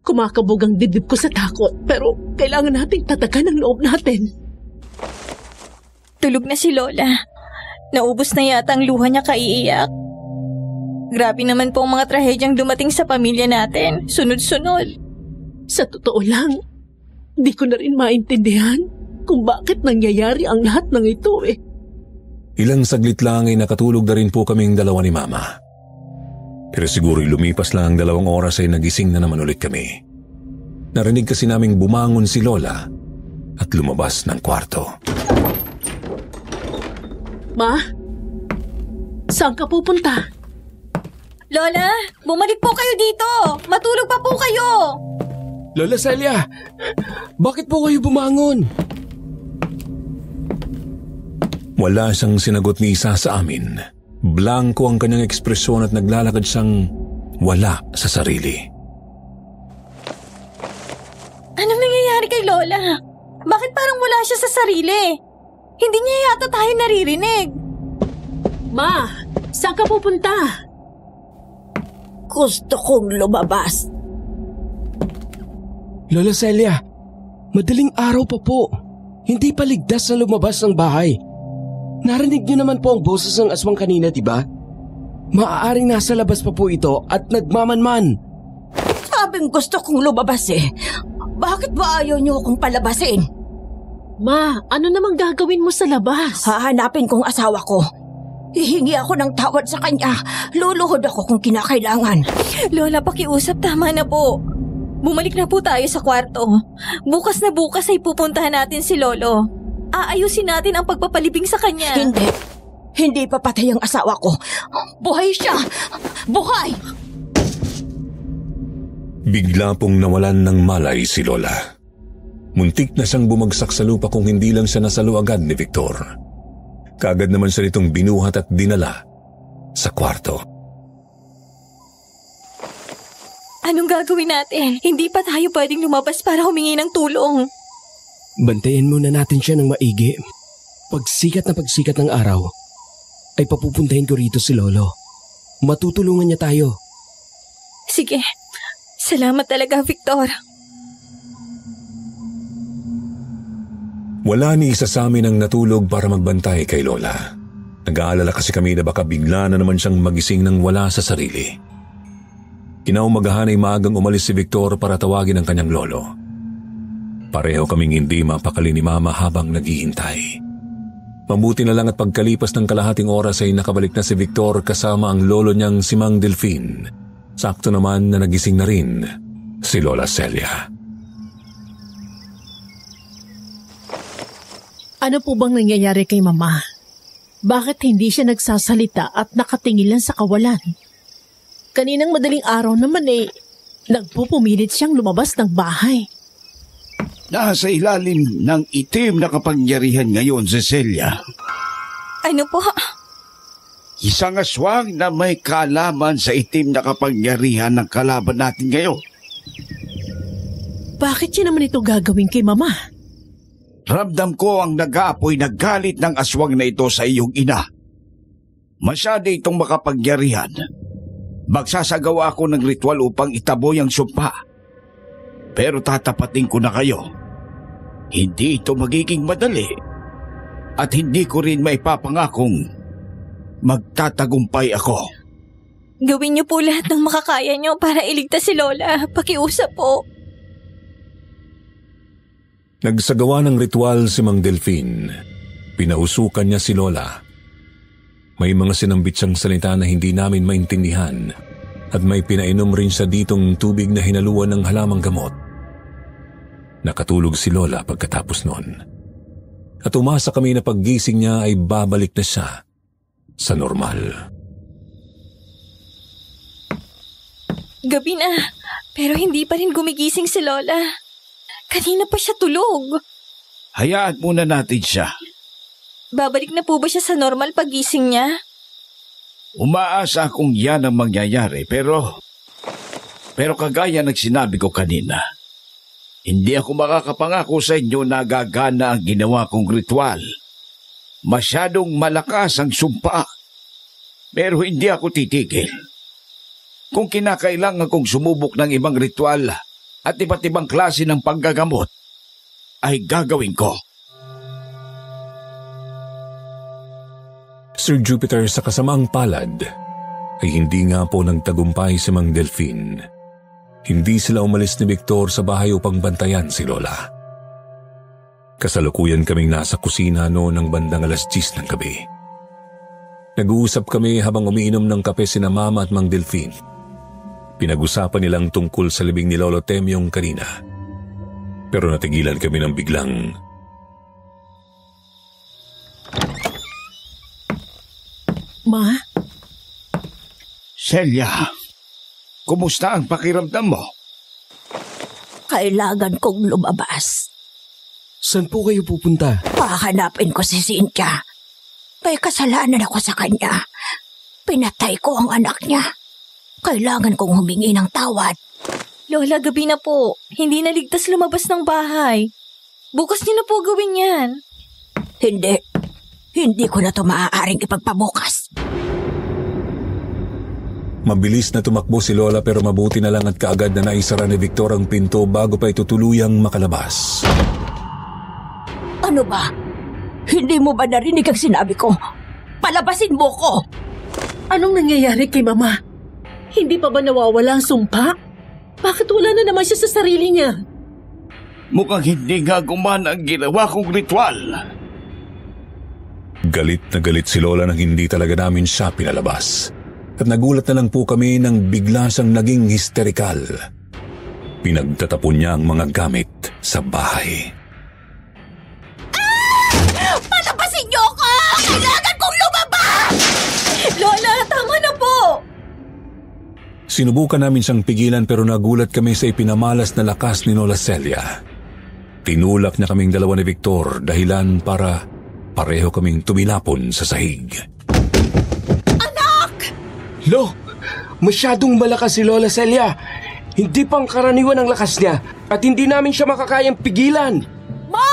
Kumakabog ang dibdib ko sa takot. Pero kailangan nating tatagan ang loob natin. Tulog na si Lola. Naubos na yata ang luha niya kaiiyak. Grabe naman po ang mga trahedyang dumating sa pamilya natin. Sunod-sunod. Sa totoo lang, di ko na rin maintindihan kung bakit nangyayari ang lahat ng ito eh. Ilang saglit lang ay nakatulog na rin po kaming dalawa ni Mama. Pero siguro lumipas lang ang 2 oras ay nagising na naman ulit kami. Narinig kasi naming bumangon si Lola at lumabas ng kwarto. Ma? Saan ka pupunta? Lola, bumalik po kayo dito. Matulog pa po kayo. Lola Celia, bakit po kayo bumangon? Wala siyang sinagot ni isa sa amin. Blanko ang kanyang ekspresyon at naglalakad siyang wala sa sarili. Anong nangyayari kay Lola? Bakit parang wala siya sa sarili? Hindi niya yata tayo naririnig. Ma, saan ka pupunta? Gusto kong lumabas. Lola Celia, madaling araw pa po. Hindi pa ligtas na lumabas ng bahay. Narinig niyo naman po ang boses ng aswang kanina, diba? Maaaring nasa labas pa po ito at nagmamanman. Sabing gusto kong lumabas eh. Bakit ba ayaw niyo akong palabasin? Ma, ano namang gagawin mo sa labas? Hahanapin kong asawa ko. Hihingi ako ng tawad sa kanya. Luluhod ako kung kinakailangan. Lola, pakiusap, tama na po. Bumalik na po tayo sa kwarto. Bukas na bukas ay pupuntahan natin si Lolo. Aayusin natin ang pagpapalibing sa kanya. Hindi. Hindi papatay ang asawa ko. Buhay siya! Buhay! Bigla pong nawalan ng malay si Lola. Muntik na siyang bumagsak sa lupa kung hindi lang siya nasalo agad ni Victor. Kaagad naman siya nitong binuhat at dinala sa kwarto. Anong gagawin natin? Hindi pa tayo pwedeng lumabas para humingi ng tulong. Bantayan muna natin siya ng maigi. Pagsikat ng araw, ay papupuntahin ko rito si Lolo. Matutulungan niya tayo. Sige. Salamat talaga, Victor. Wala ni isa sa amin ang natulog para magbantay kay Lola. Nag-aalala kasi kami na baka bigla na naman siyang magising nang wala sa sarili. Kinaumagahan ay maagang umalis si Victor para tawagin ang kanyang lolo. Pareho kaming hindi mapakali ni Mama habang naghihintay. Mabuti na lang at pagkalipas ng kalahating oras ay nakabalik na si Victor kasama ang lolo niyang si Mang Delfin. Sakto naman na nagising na rin si Lola Celia. Ano po bang nangyayari kay Mama? Bakit hindi siya nagsasalita at nakatingin lang sa kawalan? Kaninang madaling araw naman nagpupumilit siyang lumabas ng bahay. Nasa ilalim ng itim na kapangyarihan ngayon, Cecilia. Ano po? Isang aswang na may kalaman sa itim na kapangyarihan ng kalaban natin ngayon. Bakit siya naman ito gagawin kay Mama? Ramdam ko ang nag-aapoy na galit ng aswang na ito sa iyong ina. Masyado itong makapangyarihan. Magsasagawa ako ng ritual upang itaboy ang sumpa. Pero tatapatin ko na kayo. Hindi ito magiging madali. At hindi ko rin maipapangakong magtatagumpay ako. Gawin niyo po lahat ng makakaya niyo para iligtas si Lola. Pakiusap po. Nagsagawa ng ritual si Mang Delfin. Pinausukan niya si Lola. May mga sinambit siyang salita na hindi namin maintindihan at may pinainom rin siya ditong tubig na hinaluan ng halamang gamot. Nakatulog si Lola pagkatapos noon. At umasa kami na paggising niya ay babalik na siya sa normal. Gabi na, pero hindi pa rin gumigising si Lola. Kanina pa siya tulog. Hayaan muna natin siya. Babalik na po ba siya sa normal paggising niya? Umaasa akong yan ang mangyayari pero kagaya ng sinabi ko kanina, hindi ako makakapangako sa inyo na gagana ang ginawa kong ritual. Masyadong malakas ang sumpa. Pero hindi ako titigil. Kung kinakailangan kong sumubok ng ibang ritual at iba't ibang klase ng panggagamot, ay gagawin ko. Sir Jupiter, sa kasamaang palad, ay hindi nga po nagtagumpay si Mang Delfin. Hindi sila umalis ni Victor sa bahay upang bantayan si Lola. Kasalukuyan kaming nasa kusina noon ng bandang 10:00 ng gabi. Nag-uusap kami habang umiinom ng kape sina Mama at Mang Delfin. Pinag-usapan nilang tungkol sa libing ni Lolo Temyong kanina. Pero natigilan kami ng biglang... Ma? Celia, kumusta ang pakiramdam mo? Kailangan kong lumabas. Saan po kayo pupunta? Pahanapin ko si Cynthia. May kasalanan ako sa kanya. Pinatay ko ang anak niya. Kailangan kong humingi ng tawad. Lola, gabi na po. Hindi na ligtas lumabas ng bahay. Bukas niyo na po gawin yan. Hindi. Hindi ko na ito maaaring ipagpabukas. Mabilis na tumakbo si Lola pero mabuti na lang at kaagad na naisara ni Victor ang pinto bago pa ito tuluyang makalabas. Ano ba? Hindi mo ba narinig ang sinabi ko? Palabasin mo ko! Anong nangyayari kay Mama? Hindi pa ba nawawala ang sumpa? Bakit wala na naman siya sa sarili niya? Mukhang hindi nga gumana ang ginawa kong ritual. Galit na galit si Lola nang hindi talaga namin siya pinalabas. At nagulat na lang po kami nang bigla siyang naging histerikal. Pinagtatapon niya ang mga gamit sa bahay. Palabasin niyo ako! Kailangan kong lumabas! Lola, tama na po! Sinubukan namin siyang pigilan pero nagulat kami sa ipinamalas na lakas ni Lola Celia. Tinulak niya kaming dalawa ni Victor dahilan para pareho kaming tumilapon sa sahig. Anak! Lo, masyadong malakas si Lola Celia. Hindi pang karaniwan ang lakas niya at hindi namin siya makakayang pigilan. Ma!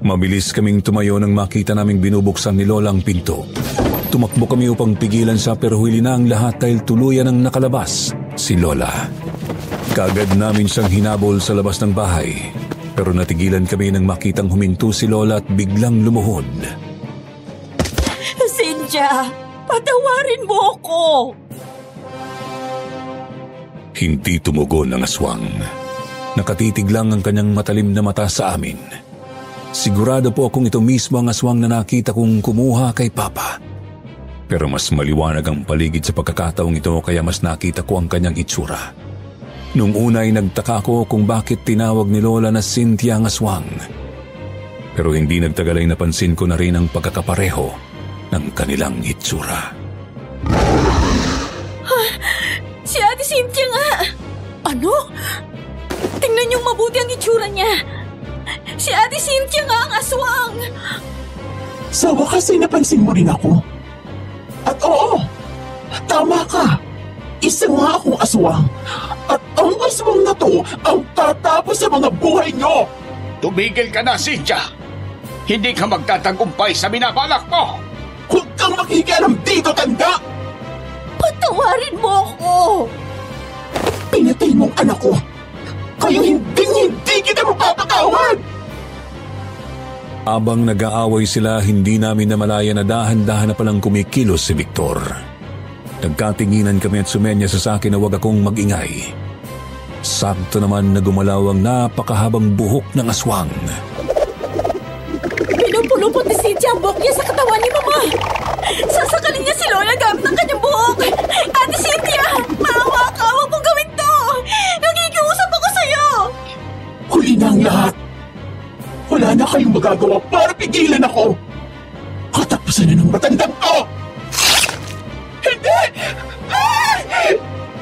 Mabilis kaming tumayo nang makita naming binubuksan ni Lola ang pinto. Tumakbo kami upang pigilan siya pero huli na ang lahat dahil tuluyan ang nakalabas si Lola. Kaagad namin siyang hinabol sa labas ng bahay pero natigilan kami nang makitang huminto si Lola at biglang lumuhod. Cynthia, patawarin mo ako! Hindi tumugon ang aswang. Nakatitig lang ang kanyang matalim na mata sa amin. Sigurado po akong ito mismo ang aswang na nakita kong kumuha kay Papa. Pero mas maliwanag ang paligid sa pagkakataong ito kaya mas nakita ko ang kanyang itsura. Nung una ay nagtaka ko kung bakit tinawag ni Lola na Cynthia ang aswang. Pero hindi nagtagal ay napansin ko na rin ang pagkakapareho ng kanilang itsura. Si Ate Cynthia nga! Ano? Tingnan niyong mabuti ang itsura niya. Si Ate Cynthia nga ang aswang! Sa wakas ay napansin mo rin ako. At oo, tama ka. Isa nga akong aswang. At ang aswang na to ang tatapos sa mga buhay nyo. Tumigil ka na, Cynthia. Hindi ka magtatagumpay sa binabalak mo. Huwag kang makikialam dito, tanda. Patawarin mo ako! Pinatay mong anak ko. Kaya hindi kita mapapatawad. Abang nag-aaway sila, hindi namin namalaya na dahan-dahan na palang kumikilos si Victor. Nagkatinginan kami at sumenya sa akin na huwag akong mag-ingay. Sakto naman na gumalaw ang napakahabang buhok ng aswang. Pinupulupot ni Cynthia ang buhok niya sa katawan ni Mama. Sasakalin niya si Lola gamit ang kanyang buhok. Ate Cynthia, maawa ka, huwag mong gawin to. Nakikiusap ako sa'yo. Huli na ang lahat. Wala na kayong magagawa para pigilan ako. Katapusan na ng matandang to. Hindi!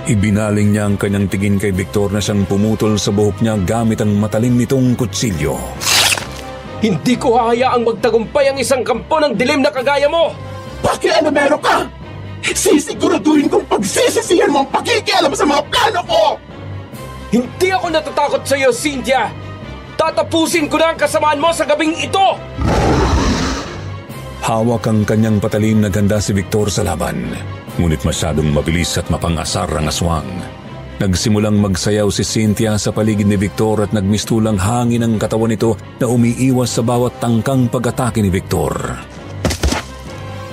Ibinaling niya ang kanyang tingin kay Victor na siyang pumutol sa buhok niya gamit ang matalim nitong kutsilyo. Hindi ko hahayaang magtagumpay ang isang kampo ng dilim na kagaya mo! Pakialamero ka! Sisiguraduhin kong pagsisisihan mo ang pakikialam sa mga plano ko! Hindi ako natatakot sa iyo, Cynthia! Tatapusin ko na ang kasamaan mo sa gabing ito! Hawak ang kanyang patalim na ganda si Victor sa laban. Ngunit masyadong mabilis at mapangasar ang aswang. Nagsimulang magsayaw si Cynthia sa paligid ni Victor at nagmistulang hangin ang katawan nito na umiiwas sa bawat tangkang pag-atake ni Victor.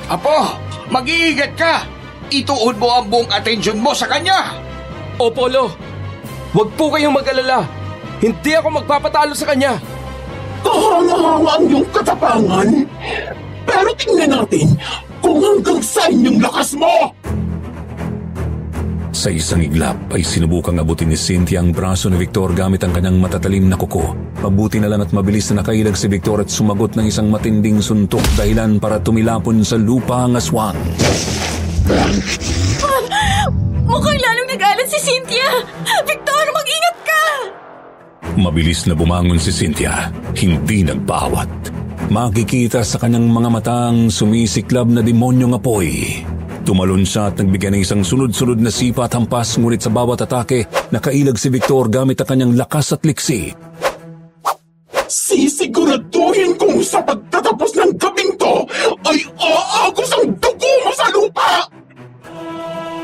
Apo, mag-iingat ka! Ituon mo ang buong atensyon mo sa kanya! O Polo, huwag po kayong mag-alala. Hindi ako magpapatalo sa kanya. Kahanga-hanga ang iyong katapangan. Pero tingnan natin kung hanggang saan yung lakas mo! Sa isang iglap ay sinubukang abutin ni Cynthia ang braso ni Victor gamit ang kanyang matatalim na kuko. Mabuti na lang at mabilis na nakailag si Victor at sumagot ng isang matinding suntok dahilan para tumilapon sa lupa ang aswang. Mukhang lalong nag-alat si Cynthia! Victor, mag-ingat ka! Mabilis na bumangon si Cynthia, hindi nagpaawat. Makikita sa kanyang mga mata ang sumisiklab na demonyong apoy. Tumalon siya at nagbigay ng isang sunod-sunod na sipa at hampas, ngunit sa bawat atake, nakailag si Victor gamit ang kanyang lakas at liksi. Sisiguraduhin kong sa pagtatapos ng gabing to ay aagos ang dugo mo sa lupa!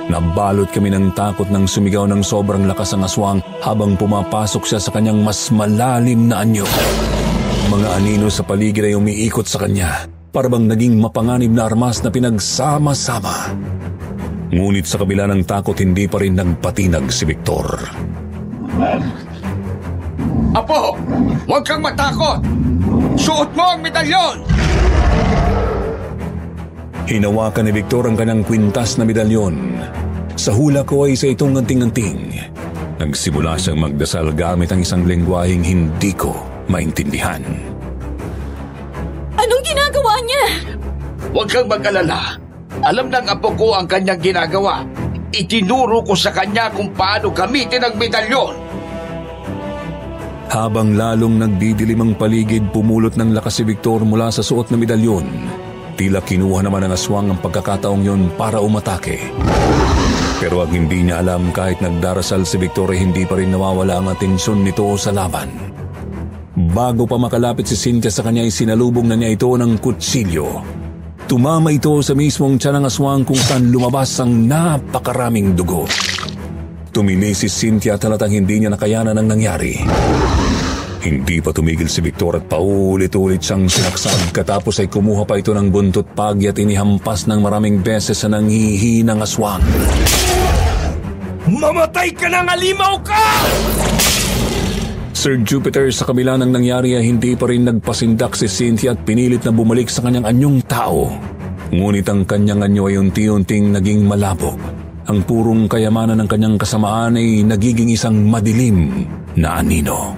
Nabalot kami ng takot nang sumigaw ng sobrang lakas ang aswang habang pumapasok siya sa kanyang mas malalim na anyo. Mga anino sa paligid ay umiikot sa kanya, parabang naging mapanganib na armas na pinagsama-sama. Ngunit sa kabila ng takot, hindi pa rin nagpatinag si Victor. Apo, huwag kang matakot! Suot mo ang medalyon! Hinawakan ni Victor ang kanyang kwintas na medalyon. Sa hula ko ay isa itong anting-anting. Nagsimula siyang magdasal gamit ang isang lengguaheng hindi ko maintindihan. Anong ginagawa niya? Huwag kang mag-alala. Alam ng apo ko ang kanyang ginagawa. Itinuro ko sa kanya kung paano gamitin ang medalyon. Habang lalong nagdidilim ang paligid, pumulot ng lakas si Victor mula sa suot na medalyon. Tila kinuha naman ng aswang ang pagkakataong yon para umatake. Pero ang hindi niya alam, kahit nagdarasal si Victor ay hindi pa rin nawawala ang atensyon nito sa laban. Bago pa makalapit si Cynthia sa kanya ay sinalubong na niya ito ng kutsilyo. Tumama ito sa mismong tiyan ng aswang kung saan lumabas ang napakaraming dugo. Tumili si Cynthia at halatang hindi niya nakayanan ang nangyari. Hindi pa tumigil si Victor at paulit-ulit siyang sinaksak. Katapos ay kumuha pa ito ng buntot pagi at inihampas ng maraming beses sa nanghihinang aswang. Mamatay ka na, alimaw ka! Sir Jupiter, sa kabila ng nangyari ay hindi pa rin nagpasindak si Cynthia at pinilit na bumalik sa kanyang anyong tao. Ngunit ang kanyang anyo ay unti-unting naging malabo. Ang purong kayamanan ng kanyang kasamaan ay nagiging isang madilim na anino.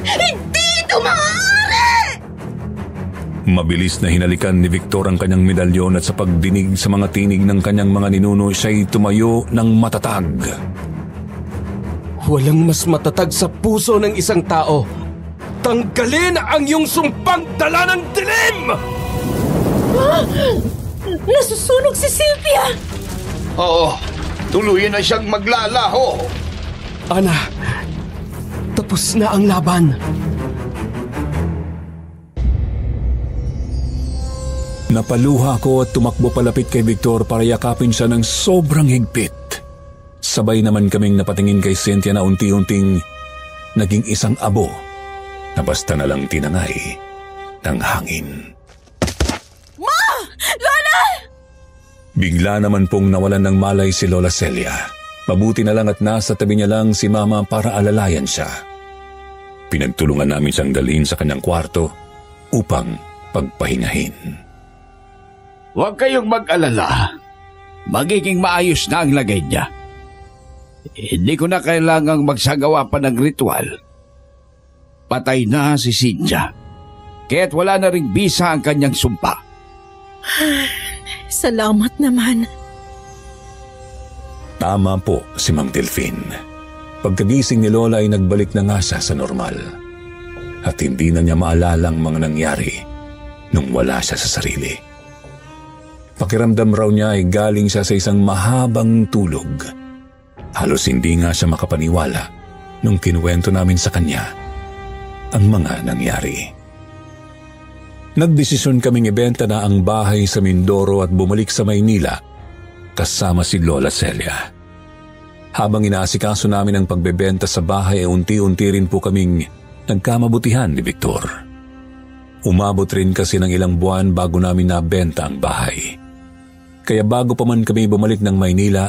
Hindi ito maaari! Mabilis na hinalikan ni Victor ang kanyang medalyon at sa pagdinig sa mga tinig ng kanyang mga ninuno, siya'y tumayo ng matatag. Walang mas matatag sa puso ng isang tao. Tanggalin ang iyong sumpang dala ng dilim! Nasusunog si Cynthia! Oo, tuluyan na siyang maglalaho. Ana, tapos na ang laban. Napaluha ako at tumakbo palapit kay Victor para yakapin siya ng sobrang higpit. Sabay naman kaming napatingin kay Cynthia na unti-unting naging isang abo na basta na lang tinangay ng hangin. Ma! Lola! Bigla naman pong nawalan ng malay si Lola Celia. Mabuti na lang at nasa tabi niya lang si Mama para alalayan siya. Pinagtulungan namin siyang dalhin sa kanyang kwarto upang pagpahingahin. Huwag kayong mag-alala. Magiging maayos na ang lagay niya. Hindi ko na kailangang magsagawa pa ng ritual. Patay na si Cynthia. Kaya't wala na ring bisa ang kanyang sumpa. Salamat naman. Tama po si Mang Delphine. Pagkagising ni Lola ay nagbalik na nga siya sa normal. At hindi na niya maalala ang mga nangyari nung wala siya sa sarili. Pakiramdam raw niya ay galing siya sa isang mahabang tulog. Halos hindi nga siya makapaniwala nung kinuwento namin sa kanya ang mga nangyari. Nagdesisyon kaming ibenta na ang bahay sa Mindoro at bumalik sa Maynila kasama si Lola Celia. Habang inaasikaso namin ang pagbebenta sa bahay ay unti-unti rin po kaming nagkamabutihan ni Victor. Umabot rin kasi ng ilang buwan bago namin nabenta ang bahay. Kaya bago pa man kami bumalik ng Maynila,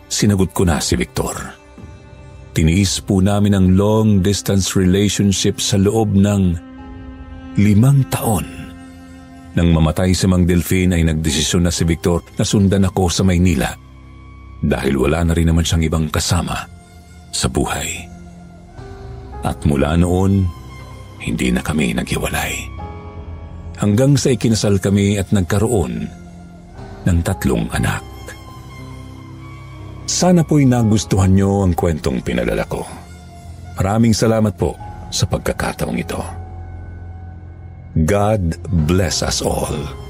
sinagot ko na si Victor. Tiniis po namin ang long-distance relationship sa loob ng 5 taon. Nang mamatay si Mang Delphine ay nagdesisyon na si Victor na sundan ako sa Maynila dahil wala na rin naman siyang ibang kasama sa buhay. At mula noon, hindi na kami naghiwalay. Hanggang sa ikinasal kami at nagkaroon ng 3 anak. Sana po'y nagustuhan niyo ang kwentong pinadala ko. Maraming salamat po sa pagkakataong ito. God bless us all.